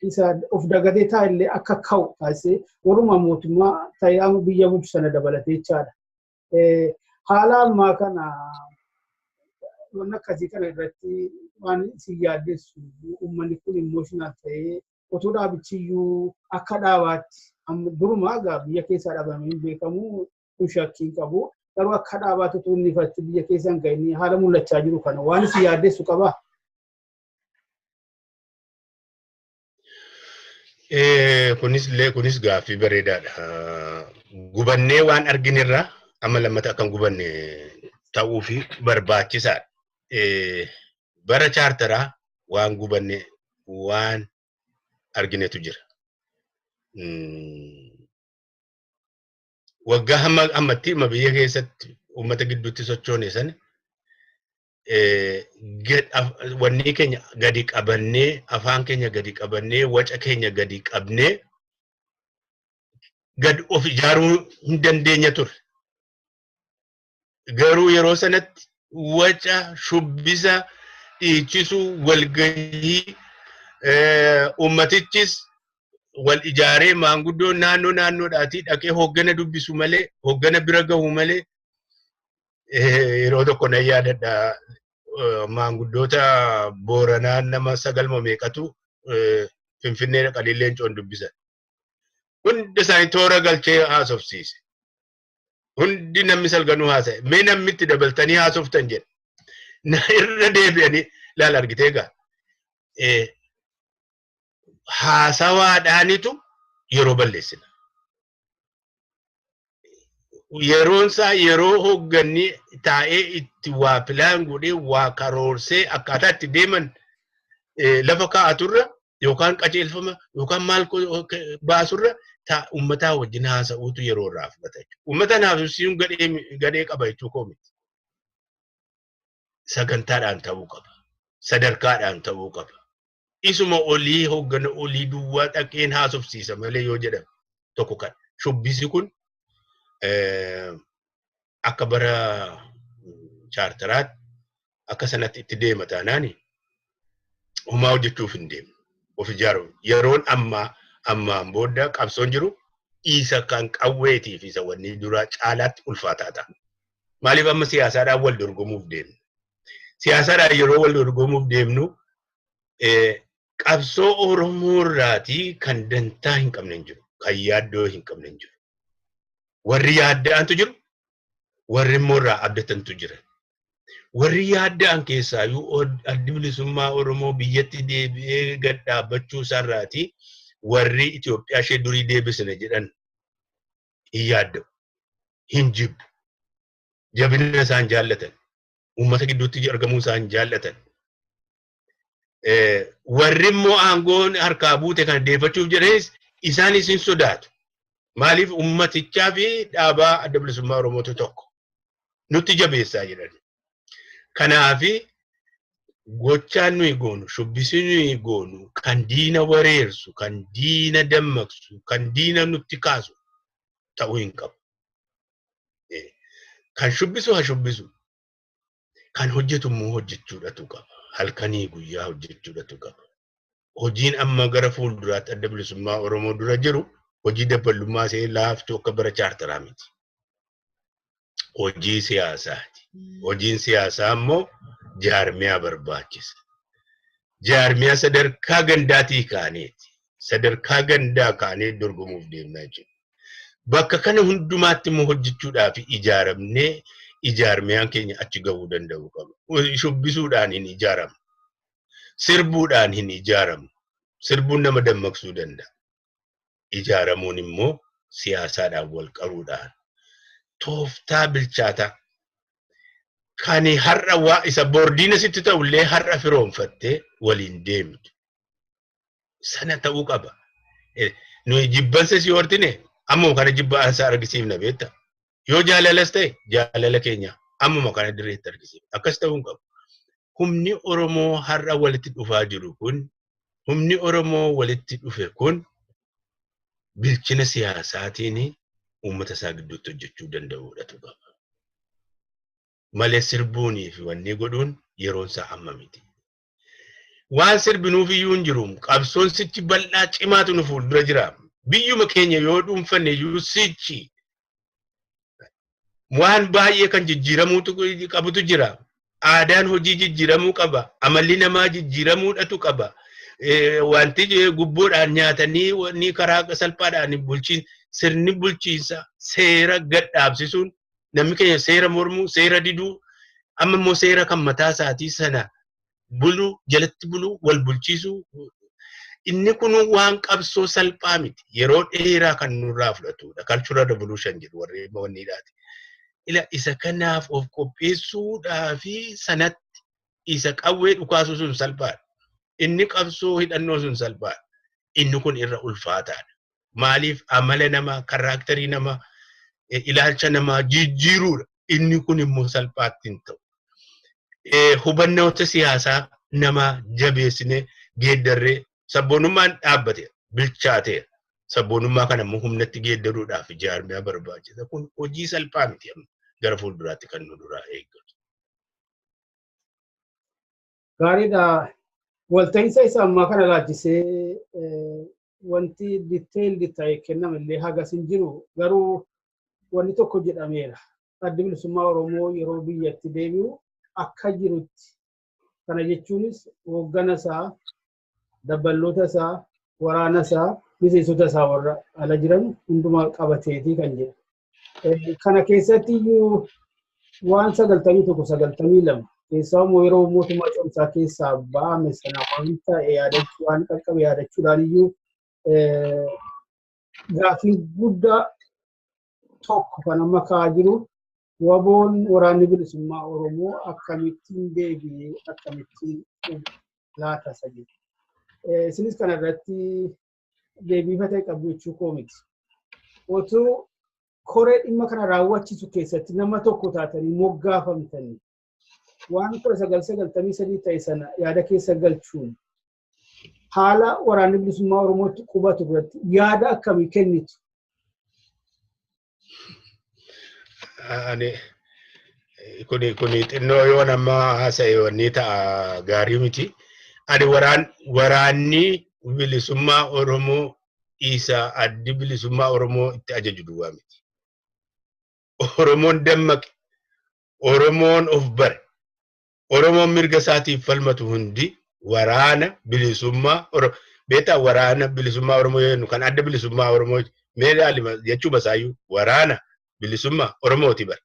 Isa of dagatee taa'illee akka ka'u taasisee waruma mootummaa ta'ee biyya bulchu sana dabalatee jechaadha. Haala ammaa kana wanna akkasii kana irratti waan si yaaddeessu uummanni kun emotional ta'ee otoo dhaabichiyyuu akka dhaabaatti durumaa egaa biyya keessaa dhaabamee hin beekamu kun shakkii qabu. Garuu akka dhaabaatti otoo inni ifatti biyya keessa hin ga'inni haala mul'achaa jiru kana waan si yaaddeessu qabaa? Kunis gaaffii bareedaadha. Gubannee waan arginirra amma lammata akkan gubanne ta'uu fi barbaachisaadha. Bara chaartaraa waan gubanne waan arginetu jira. Waggaa ammatti biyya keessatti uummata gidduutti sochoone sana wanni keenya gadi qabannee afaan keenya gadi qabannee waca keenya gadi qabnee gad of ijaaruu hin dandeenya ture. Garuu yeroo sanatti waca shubbisa dhiichisuu walgahii ummatichis wal ijaaree maanguddoo naannoodhaatii dhaqee hoggana dubbisu malee hoggana bira gahu malee yeroo tokko na yaadadha. Maanguddoota Booranaa nama 9 meeqatu Finfinnee dhaqanii leencoon dubbisan. Hundi isaanii toora galchee haasofsiise. Hundi namni salganuu haasa'e. Mee namnitti dabaltanii haasoftan jedhe. Na irra deebi'anii laala argitee gaa. Haasawaadhaanitu yeroo balleessina. Yeroonsaa yeroo hogganni taa'ee itti waa pilaan godhee waa karoorsee akkaataa itti deeman lafa kaa'aturra yookaan qajeelfama yookaan maal baasurra uummataa wajjin haasa'uutu yeroo irraa fudhata jechuudha. Uummataan haasofsiisuun gadhee qaba jechuu koo miti. Sagantaadhaan ta'uu qaba. Sadarkaadhaan ta'uu qaba. Isuma olii hoggana olii duwwaa dhaqeen haasofsiisa malee yoo jedhame tokko kan shubbisi kun akka bara chaartaraatti akka sanatti itti deema taanaani homaa hojjechuuf hin deemne of ijaaruun yeroon ammaan booda qabsoon jiru isa kan qawweetii fi isa wanni duraa caalaatti ulfaataa ta'a. Maaliif amma siyaasaadhaan wal dorgomuuf deemne? Siyaasaadhaan yeroo wal dorgomuuf deemnu qabsoo Oromoo irraatii kan dantaa hin qabne hin jiru, kan yaaddoo hin qabne hin jiru. Warri yaadda'antu jiru, warri immoo irraa abdatantu jira. Warri yaadda'an keessaayyuu addi bilisummaa Oromoo biyyatti deebi'ee gad dhaabbachuu isaarraatii warri Itoophiyaa ishee durii deebisne jedhan hin yaadda'u, hin jibbu. Jabina isaan jaallatan, uummata gidduutti argamuu isaan jaallatan. Warri immoo aangoon harkaa buute kan deeffachuuf jedhanis isaanis hin sodaatu. Maaliif uummatichaa fi dhaabaa adda bilisummaa Oromootu tokko nutti jabeessaa jedhan. Kanaafi gochaan nuyi goonu, shubbisi nuyi goonu, kan diina wareersu, kan diina dammaqsu, kan diina nutti kaasu ta'uu hin qabu. Kan shubbisu haa shubbisu. Kan hojjetu immoo hojjechuudhatu qaba. Halkanii guyyaa hojjechuudhatu qaba. Hojiin amma gara fuulduraatti adda bilisummaa Oromoo dura jiru hojii dabalummaa see laaftuu akka bara chaartaraa miti. Hojii siyaasaati. Hojiin siyaasaa immoo jaarmiyaa barbaachisa. Jaarmiyaa sadarkaa gandaatii kaaneeti. Sadarkaa gandaa kaanee dorgomuuf deemnaa jechuudha. Bakka kana hundumaatti immoo hojjechuudhaaf ijaaramnee ijaarmiyaan keenya achi gahuu danda'u qaba. Shubbisuudhaan hin ijaaramu. Sirbuudhaan hin ijaaramu. Sirbuun nama dammaqsuu danda'a. Ijaaramuun immoo siyaasaadhaan wal qaruudhaan tooftaa bilchaataa kan har'a waa isa boordiina sitti ta'ullee har'a firoonfattee waliin deemtu. Sana ta'uu qaba. Nuyi jibbansa si hortine ammuma kana jibbaansa argisiifna beekta. Yoo jaalalas ta'e jaalala keenya ammuma kana dirreetti argisiifna. Akkas ta'uu hin qabu. Humni Oromoo har'a walitti dhufaa jiru kun, humni Oromoo walitti dhufe kun bilchina siyaasaatiin uummata isaa gidduutti hojjechuu danda'uudhatu qaba. Malee sirbuunii fi wanni godhuun yeroon isaa amma miti. Waan sirbinuuf iyyuu hin jiru. Qabsoon sichi bal'aa cimaatu nu fuuldura jira. Biyyuma keenya yoo dhuunfanne iyyuu sichi waan baay'ee kan jijjiiramuutu qabutu jira. aadaan hojii jijjiiramuu qaba. Amalli namaa jijjiiramuudhatu qaba. Wanti gubboodhaan nyaatanii ni karaa salphaadhaan sirni bulchiinsa seera gad dhaabsisuun namni keenya seera mormuu, seera diduu, amma immoo seera kan mataa isaatii sana buluu, jalatti buluu, wal bulchiisuu. Inni kun waan qabsoo salphaa miti. Yeroo dheeraa kan nurraa fudhatudha. Cultural revolution jedhu warri wanniidhaati. Isa kanaaf of qopheessuudhaa fi sanatti isa qawwee dhukaasuu sun salphaadha. Inni qabsoo hidhannoo sun salphaadha. Inni kun irra ulfaataadha. Maaliif amala namaa, karaakterii namaa, ilaalcha namaa jijjiiruudha. Inni kun immoo salphaatti hin ta'u. Hubannoota siyaasaa namaa jabeessinee geeddarree sabboonummaan dhaabbate bilchaateera. Sabboonummaa kana immoo humnatti geeddaruudhaaf ijaarmee barbaachisa. Kun hojii salphaa miti gara fuulduraatti kan nu duraa eeggatu. Gaariidha. Walta'iinsa isaa ammaa kana laachisee wanti diteeldi ta'e kennamallee hagas hin jiru. Garuu wanni tokko jedhameera. Addi bilisummaa Oromoo yeroo biyyatti deebi'u akka jirutti. Kana jechuunis hooggana isaa, dabballoota isaa, waraana isaa, miseensota isaa warra ala jiran hundumaa qabateetii kan jedhu. Kana keessatti iyyuu waan 91-92 keessaa immoo yeroo mootummaa cimsaa keessaa ba'ame sana waan ta'e yaadachuu waan qaqqabe yaadachuudhaan iyyuu gaaffii guddaa tokko kan amma ka'aa jiru waboon waraanni bilisummaa Oromoo akkamittiin deebi'ee akkamittiin laata isa jedhu. Isinis kana irratti deebiifatee qabdu jechuu koo miti. Otuu koree dhimma kana raawwachiisu keessatti nama tokko taatanii moggaafamtanii waan 1993 ta'e sana yaada keessa galchuun haala waraanni bilisummaa Oromootti qubatu irratti yaada akkamii kennitu? Kuni xinnoo yoo nama haasa'e wanni ta'a gaarii miti. Ani waraanni bilisummaa Oromoo isa addi bilisummaa Oromoo itti ajaju duwwaa miti. Oromoon dammaqe, Oromoon of bare, Oromoon mirga isaatiif falmatu hundi waraana bilisummaa Oromoo. Beektaa waraana bilisummaa Oromoo jennu kan adda bilisummaa Oromoo meedaalima jechuu basaayyuu waraana bilisummaa Oromooti bara.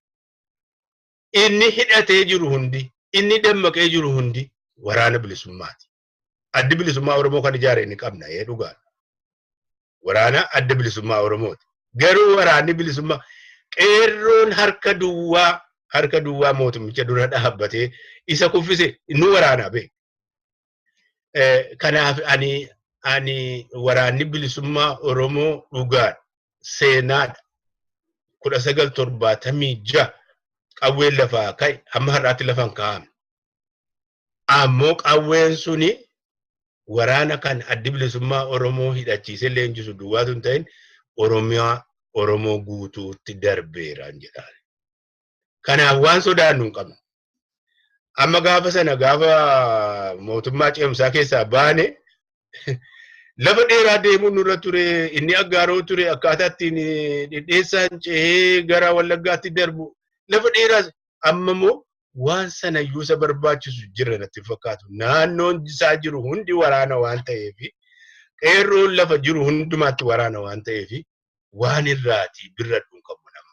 Inni hidhatee jiru hundi, inni dammaqee jiru hundi waraana bilisummaati. Addi bilisummaa Oromoo kan ijaare inni qabna dhugaadha. Waraana adda bilisummaa Oromooti. Garuu waraanni bilisummaa qeerroon harka duwwaa mootummicha dura dhaabbatee isa kuffise inni waraanaa beeku. Kanaaf ani waraanni bilisummaa Oromoo dhugaadha. Seenaadha. 1976 qawween lafaa ka'e hamma har'aatti lafaan kaa'ame. Ammoo qawween suni waraana kan addi bilisummaa Oromoo hidhachiisee leenjisu duwwaatu hin ta'in Oromoo guutuutti darbeeraan jedhaan. Kanaaf waan sodaannu hin qabnu. Amma gaafa sana gaafa mootummaa ceemsaa keessaa baane lafa dheeraa deemuun nurra ture, inni aggaaroo ture, akkaataa ittiin dhidheessaan cehee gara Wallaggaatti darbu lafa dheeraa. Amma immoo waan sana iyyuu isa barbaachisu jira natti fakkaatu. Naannoon isaa jiru hundi waraana waan ta'eef, qeerroon lafa jiru hundumaatti waraana waan ta'eef waan irraati birradhuun qabu nama.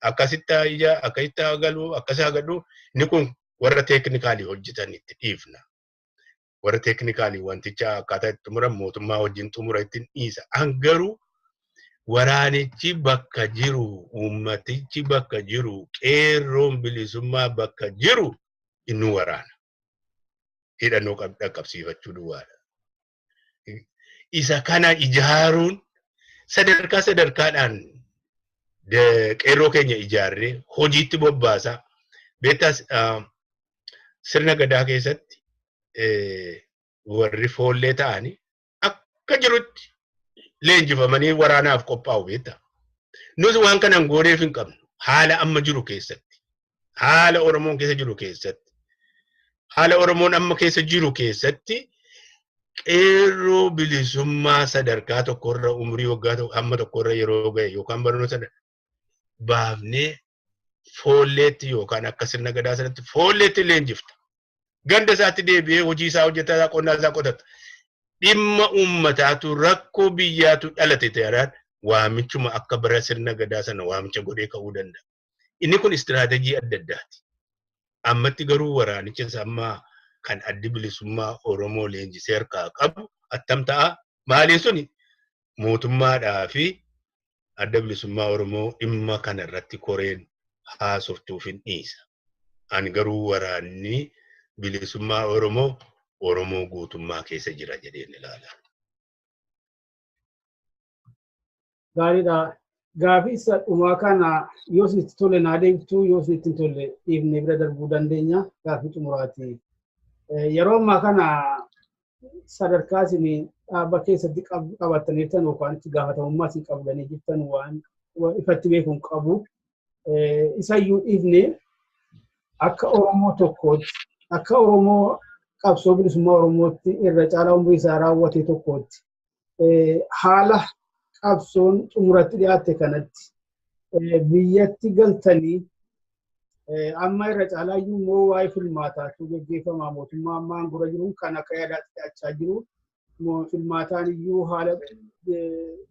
Akkasitti agalu inni kun warra teeknikaalii hojjetan itti dhiifna. Warra teeknikaalii wanticha akkaataa itti xumuran mootummaa wajjin xumura ittiin dhiisa. Garuu waraanichi bakka jiru, uummatichi bakka jiru, qeerroon bilisummaa bakka jiru inni waraana. Hidhannoo qaqqabsiifachuu duwwaadha. Isa kana ijaaruun sadarkaadhaan qeerroo keenya ijaarree hojiitti bobbaasaa. Beektaas sirna gadaa keessatti warri foollee ta'anii akka jirutti leenjifamanii waraanaaf qophaa'u beektaa. Nus waan kanan gooneef hin qabnu. Haala amma jiru keessatti, haala Oromoon keessa jiru keessatti, haala Oromoon amma keessa jiru keessatti qeerroo bilisummaa sadarkaa tokkorra umurii waggaa hamma tokkorra yeroo ga'e yookaan barnoota baafnee foolleetti yookaan akka sirna gadaa sanatti foolleetti leenjifta. Ganda isaatti deebi'ee hojii isaa hojjetaa qonnaa isaa qotata. Dhimma uummataatu rakkoo biyyaatu dhalate ta'an waamichuma akka bara sirna gadaa sana waamicha godhee ka'uu danda'a. Inni kun istiraatejii adda addaati. Ammatti garuu waraanichis amma kan addi bilisummaa Oromoo leenjisee harkaa qabu attam ta'a. Maaliin suni mootummaadhaa fi adda bilisummaa Oromoo dhimma kana irratti koreen haasoftuuf hin dhiisa. Ani garuu waraanni bilisummaa Oromoo guutummaa keessa jira jedheen ilaala. Gaariidha. Gaafii isa dhumaa kana yoo isinitti tole naa deebiftuu yoo isinitti hin tolle dhiifnee bira darbuu dandeenya. Gaafii xumuraati. Yeroo ammaa kana sadarkaa isin dhaaba keessatti qabataniirtan yookaan itti gaafatamummaa isin qabdanii jirtan waan ifatti beekuun qabu. Isayyuu dhiifnee akka Oromoo tokkootti akka Oromoo qabsoo bilisummaa Oromootti irra caalaa umurii isaa raawwate tokkootti haala qabsoon xumuratti dhiyaatte kanatti biyyatti galtanii amma irra caalaa iyyuu immoo waa'ee filmaataatu gaggeeffamaa mootummaa amma aangoo jiruun kan akka yaadaatti dhiyaachaa jiru filmaataan iyyuu haala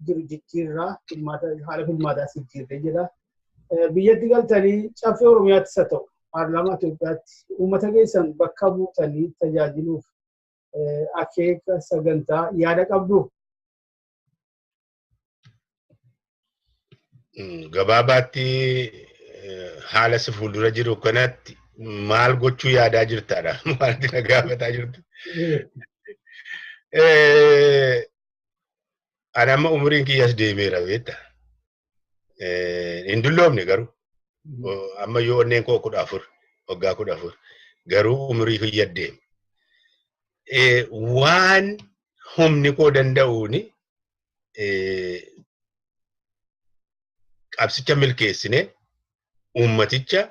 jiru jijjiirraa haala filmaataa jijjiirree jedha. Biyyatti galtanii caffee Oromiyaattis haa ta'u paarlaamaa Itoophiyaatti uummata keessan bakka buutanii tajaajiluuf akeeka sagantaa yaada qabdu. Gabaabaatti haala si fuuldura jiru kanatti maal gochuu yaadaa jirtaadha? Maalti na gaafataa jirtu? Ani amma umuriin kiyyaas deemeera beektaa? Hin dulloomne garuu amma yoo onneen koo 14 waggaa 14 garuu umurii kiyya deeme. Waan humni koo danda'uuni qabsicha milkeessine uummaticha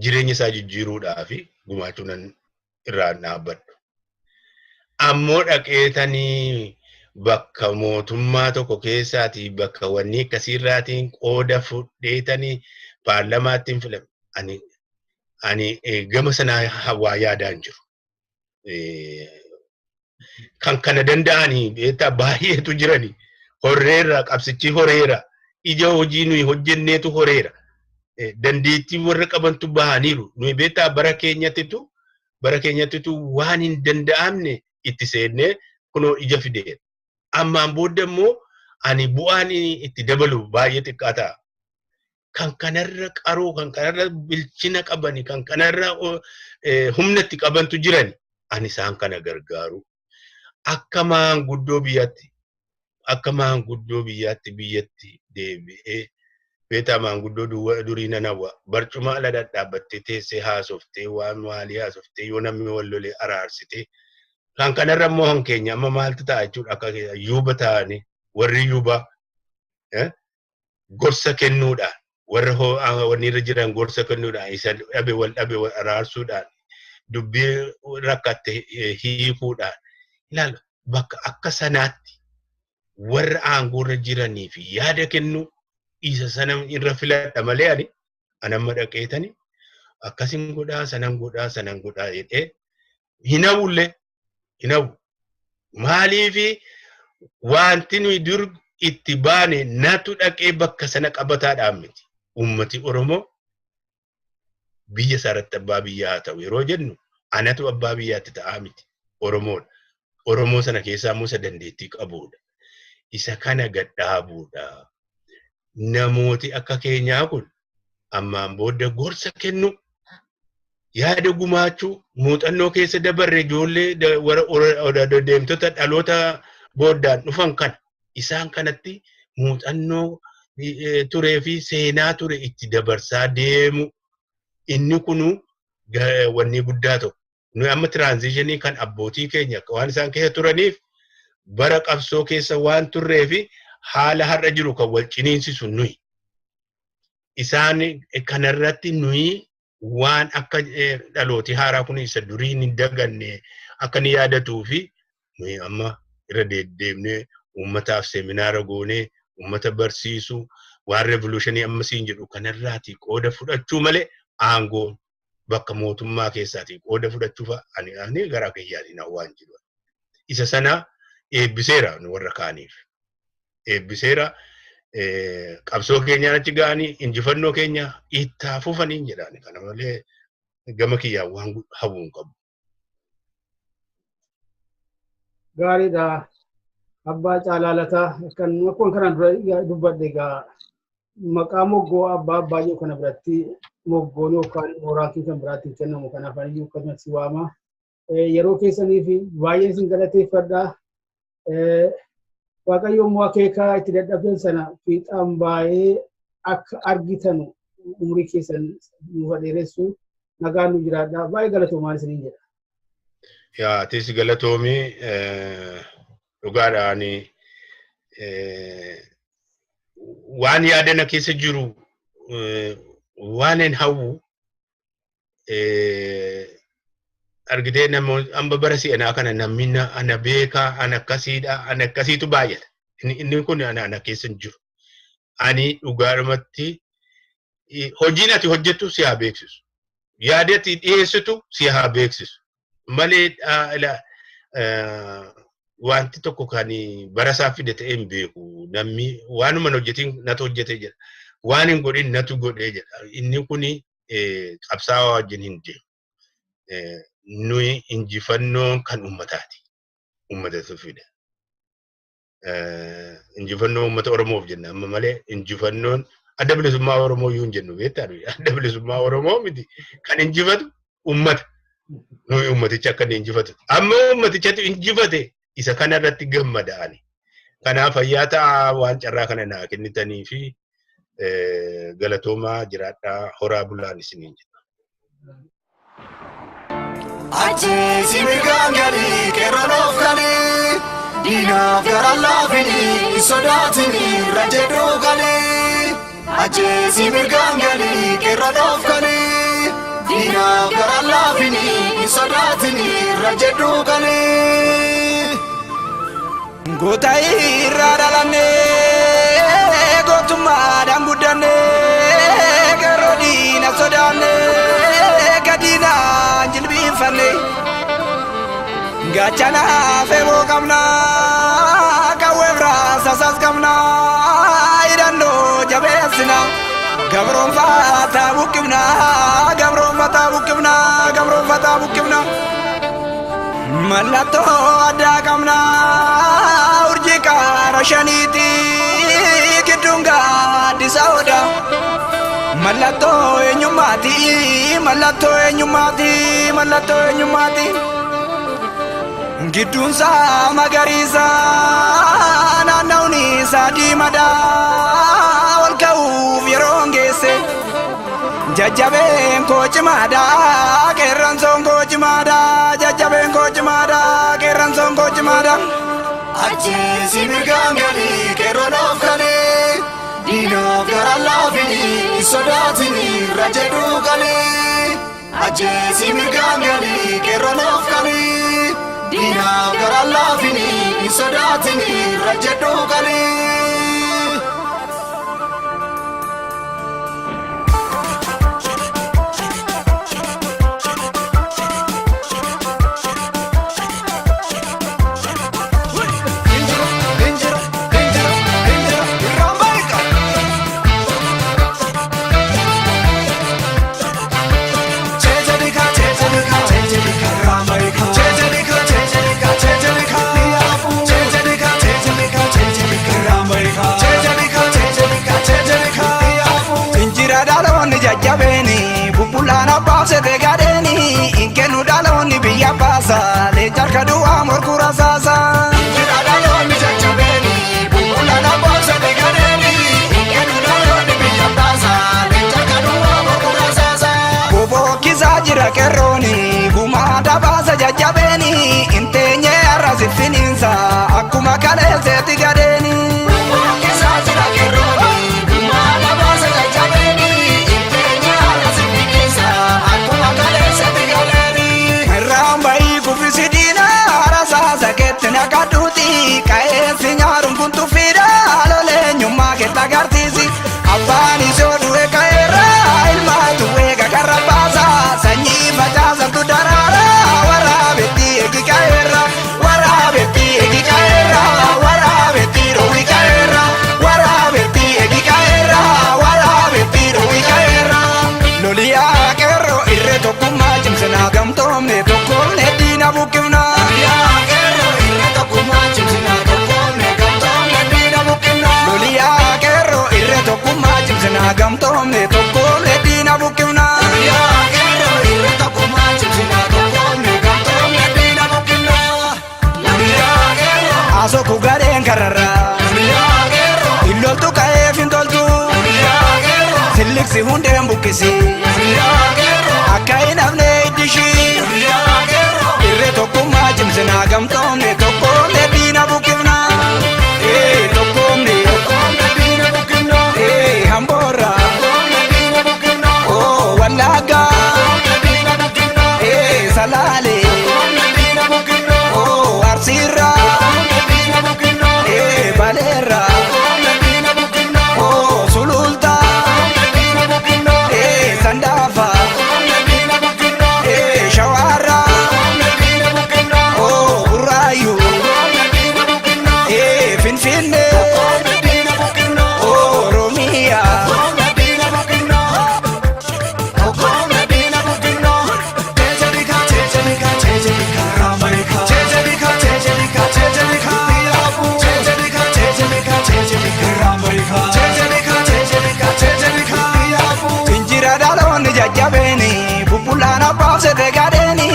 jireenya isaa jijjiiruudhaaf gumaachuun irraa dhaabbadhu. Ammoo dhaqeetanii bakka mootummaa tokko keessaatii bakka wanni akkasiirraatiin qooda fudheetanii paarlamaatti hin filame. Ani gama sanaa waa yaadaan jiru. Kan kana danda'anii beektaa baay'eetu jirani. Horreera qabsichi horeera. Ija hojii nuyi hojjenneetu horeera. Dandeettii warra qabantu bahaniiru. Nuyi beektaa bara keenyattitu waan hin danda'amne itti seennee kunoo ija fideera. Ammaan booda immoo ani bu'aan itti dabalu baay'ee xiqqaa ta'a. Kan kanarra qaroo, kan kanarra bilchina qabani, kan kanarra humna itti qabantu jirani. Ani isaan kana gargaaru. Akka maanguddoo biyyaatti biyyatti deebi'ee beektaa maanguddoo durii nanawwa barcuma ala dhadhaabbattee teessee haasoftee waan maalii haasoftee yoo namni wal lolee araarsitee kan kanarra immoo hankeenya amma maaltu ta'a jechuudha akka yuuba ta'anii warri yuuba gorsa kennuudhaan warra wanni irra jiran gorsa kennuudhaan isa dhabe wal araarsuudhaan dubbii rakkatte hiikuudhaan ilaala bakka akka sanaatti warra aangoorra jiranii fi yaada kennu isa sana irra filadha malee ani amma dhaqeetanii akkasin godhaa sanan godhaa jedhee hinawullee hinawu maaliifi wanti nuyi dur itti baane natu dhaqee bakka sana qabataadhaan miti. Ummati Oromoo biyya isaarratti abbaa biyyaa haa ta'u yeroo jennu anatu abbaa biyyaatti ta'aa miti. Oromoodha. Oromoo sana keessaa immoo isa dandeettii qabuudha. Isa kana gadhaabuudha. Namooti akka keenyaa kun ammaan booda gorsa kennu yaada gumaachuu muuxannoo keessa dabarre ijoollee warra deemtota dhaloota booddaan dhufan kana isaan kanatti muuxannoo turee fi seenaa ture itti dabarsaa deemu inni kunu wanni guddaa ta'u. Nuyi amma tiraanziishinii kan abbootii keenya waan isaan keessa turaniif bara qabsoo keessa waan turree fi haala har'a jiru kan wal ciniinsisu nuyi. Isaan kanarratti nuyi waan akka dhalooti haaraa kun isa durii hin daganne akka ni yaadatuu fi nuyi amma irra deddeemnee uummataaf seminaara goonee ummata barsiisu waan revolutionii ammasiin jedhu kanarraati qooda fudhachuu malee aangoo bakka mootummaa keessaati qooda fudhachuuf ani gara kiyyaadhaan waan jiru. Isa sana eebbiseera warra kaaniif. Eebbiseera qabsoo keenyaan achi ga'anii injifannoo keenya itti fufanii jedhani. Kana malee gama kiyyaa waan hawwuun qabu. Gaariidha. Abbaa Caalaalataa kan akkuma kanaan dura dubbadde egaa maqaa moggoo abbaa baay'ee kana biratti moggoon yookaan mooraakii kan biraatti kennamu kanaaf iyyuu akkasumas waama. Yeroo keessanii fi baay'ee isin galateeffadha. Waaqayyo immoo akeekaa itti dadhabdan sana fiixaan baay'ee akka argitan umurii keessan nuuf dheeressu nagaan nu jiraadha. Baay'ee galatoomaa isiniin jedha. Yaa tis galatoomii dhugaadhaan waan yaadana keessa jiru waan hin hawwu argitee namoonni amma bara si'anaa kana namni ana beekaa ana akkasiidha ana akkasiitu baay'ata. Inni kun ana keessa hin jiru. Ani dhugaadhumatti hojiin ati hojjettu si haa beeksisu. Yaada ati dhiyeessitu si haa beeksisu. Malee wanti tokko kan bara isaa fide ta'ee hin beeku. Namni waanuma hojjetiin natu hojjetee jedha. Waan hin godhin natu godhee jedha. Inni kun qabsaa'aa wajjin hin deemu. Nuyi injifannoon kan ummataati. Ummatatu fida. Injifannoo ummata Oromoof jenna. Amma malee injifannoon adda bilisummaa Oromoo iyyuu hin jennu beektaa? Adda bilisummaa Oromoo miti. Kan injifatu ummata. Nuyi ummaticha akka injifatu. Amma ummatichatu injifate isa kanarratti gammada'ani. Kanaaf fayyaa ta'aa waan carraa kana naa kennitanii fi galatoomaa jiraadhaa horaa bulaan isiniin jedha. Ajjeesi mirgaan galii qeerranoof galii diinaaf garaan laafini sodaatini rajedhoo galii. Ajjeesi mirgaan galii qeerranoof galii diinaaf garaan laafini sodaatini rajedhoo galii. Goota irraa dhalannee gootummaadhaan guddannee qeerroo diina sodaannee gadiinaan jilbiinfanne gaachana feeboo qabna qawweef raasasaas qabna hidhannoo jabeessina gabroonfataa buqqifna gabroonfataa buqqifna gabroonfataa buqqifna mallattoo addaa qabna urjii kaara shaniiti gidduun gaaddisa odaa. Mallattoo eenyummaati mallattoo eenyummaati mallattoo eenyummaati gidduun isaa magariisa naanna'uun isaa diimaadhaa wal ka'uuf yeroo geesse jajjabeen koo cimaadhaa qeerransoon koo cimaadhaa jajjabeen koo cimaadhaa qeerransoon koo cimaadhaa. Ajjeesi mirgaan galii qeerranoof galii diinaaf garaan laafini sodaatini rajedhoo galii. Ajjeesi mirgaan galii qeerranoof galii diinaaf garaan laafini sodaatini rajedhoo galii. Jajjabeeni bubbulaan abbaasete gadeeni inkennu dhaloonni biyya baasa leencarka du'aa morkuu rasaasa. Injira dhaloonni jajjabeeni bubbulaan abbaasete gadeeni inkennu dhaloonni biyya baasa leencarka du'aa morkuu rasaasa. Bobokkisaa jira qeerrooni gumaata baasa jajjabeeni inteenye arrasi finiinsa akkuma kaleesseetti gadeeni. Bobokkisaa jira qeerrooni gumaata baasa jajjabeeni. Rambai kufisi dina rasa sake si hundeen bukkisi akka hin hafne iddishi irree tokkummaa cimsinaa gamtoomne tokkoomne diina bukkifna tokkoomne hamboorra wallagga salaale arsiirra baleerra sululta sandaafa shawaarra burraayu finfinne oromiyaa injira dhaloonni jajjabeeni bubbulaan abbaaf sedhe gadheeni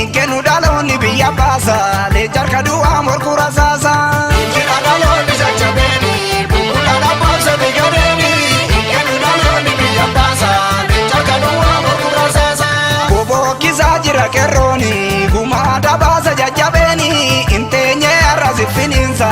inkennu dhaloonni biyya baasa leejarka du'aa morkuu rasaasa injira dhaloonni jajjabeeni bubbulaan abbaaf sedhe gadheeni inkennu dhaloonni biyya baasa leejarka du'aa morkuu rasaasa bobokkisaa jira qeerrooni gumaadha baasa jajjabeeni inteenye arrasi finiinsa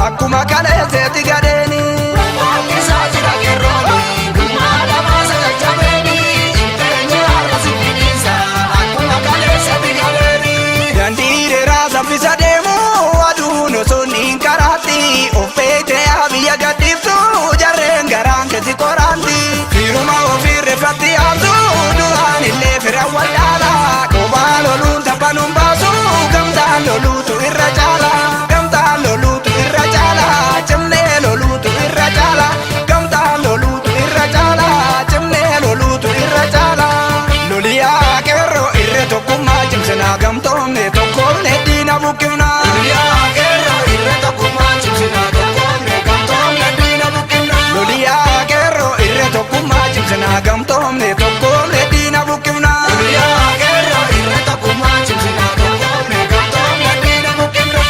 akkuma kaleesseetti gadheeni bobokkisaa jira qeerrooni gumaadha baasa jajjabeeni inteenye arrasi finiinsa akkuma kaleesseetti gadheeni dandiireeraa saffisa deemu aduun osoo niin karaatti of beektee biyya gadhiiftu jarreen garaan keessa qoraanti firuma ofiirreeffatti haamtu duraan illee fira wallaala kophaa loluun taphanuun baasu gamtaan loluutu irra caala gamtaan loluutu irra caala cimnee loluutu irra caala gamtaan loluutu irra caala cimnee loluutu irra caala loliyaa qeerroo irree tokkummaa cimsinaa gamtoomne tokkoomne diina bukkifna loliyaa qeerroo irree tokkummaa cimsinaa tokkoomne gamtoomne diina bukkifna loliyaa qeerroo irree tokkummaa cimsinaa gamtoomne tokkoomne diina bukkifna loliyaa qeerroo irree tokkummaa cimsinaa tokkoomne gamtoomne diina bukkifna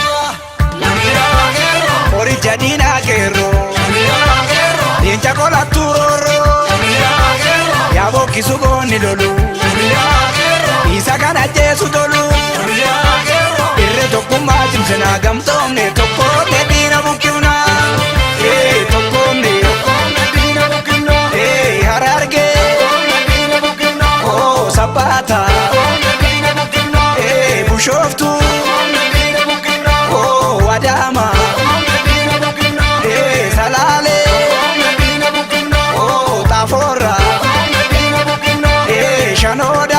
loliyaa qeerroo horicha diinaa qeerroo loliyaa qeerroo leenca qolattuu roorroo loliyaa qeerroo yaa bokkisu goonni lolu loliyaa qeerroo isa kana jeesu tolu loliyaa qeerroo irree tokkummaa cimsinaa gamtoomne tokkoomne diina bukkifna tokkoomne diina bukkifna harargee sabbaata bushooftu wadaama salaale xaafoorra shanoodha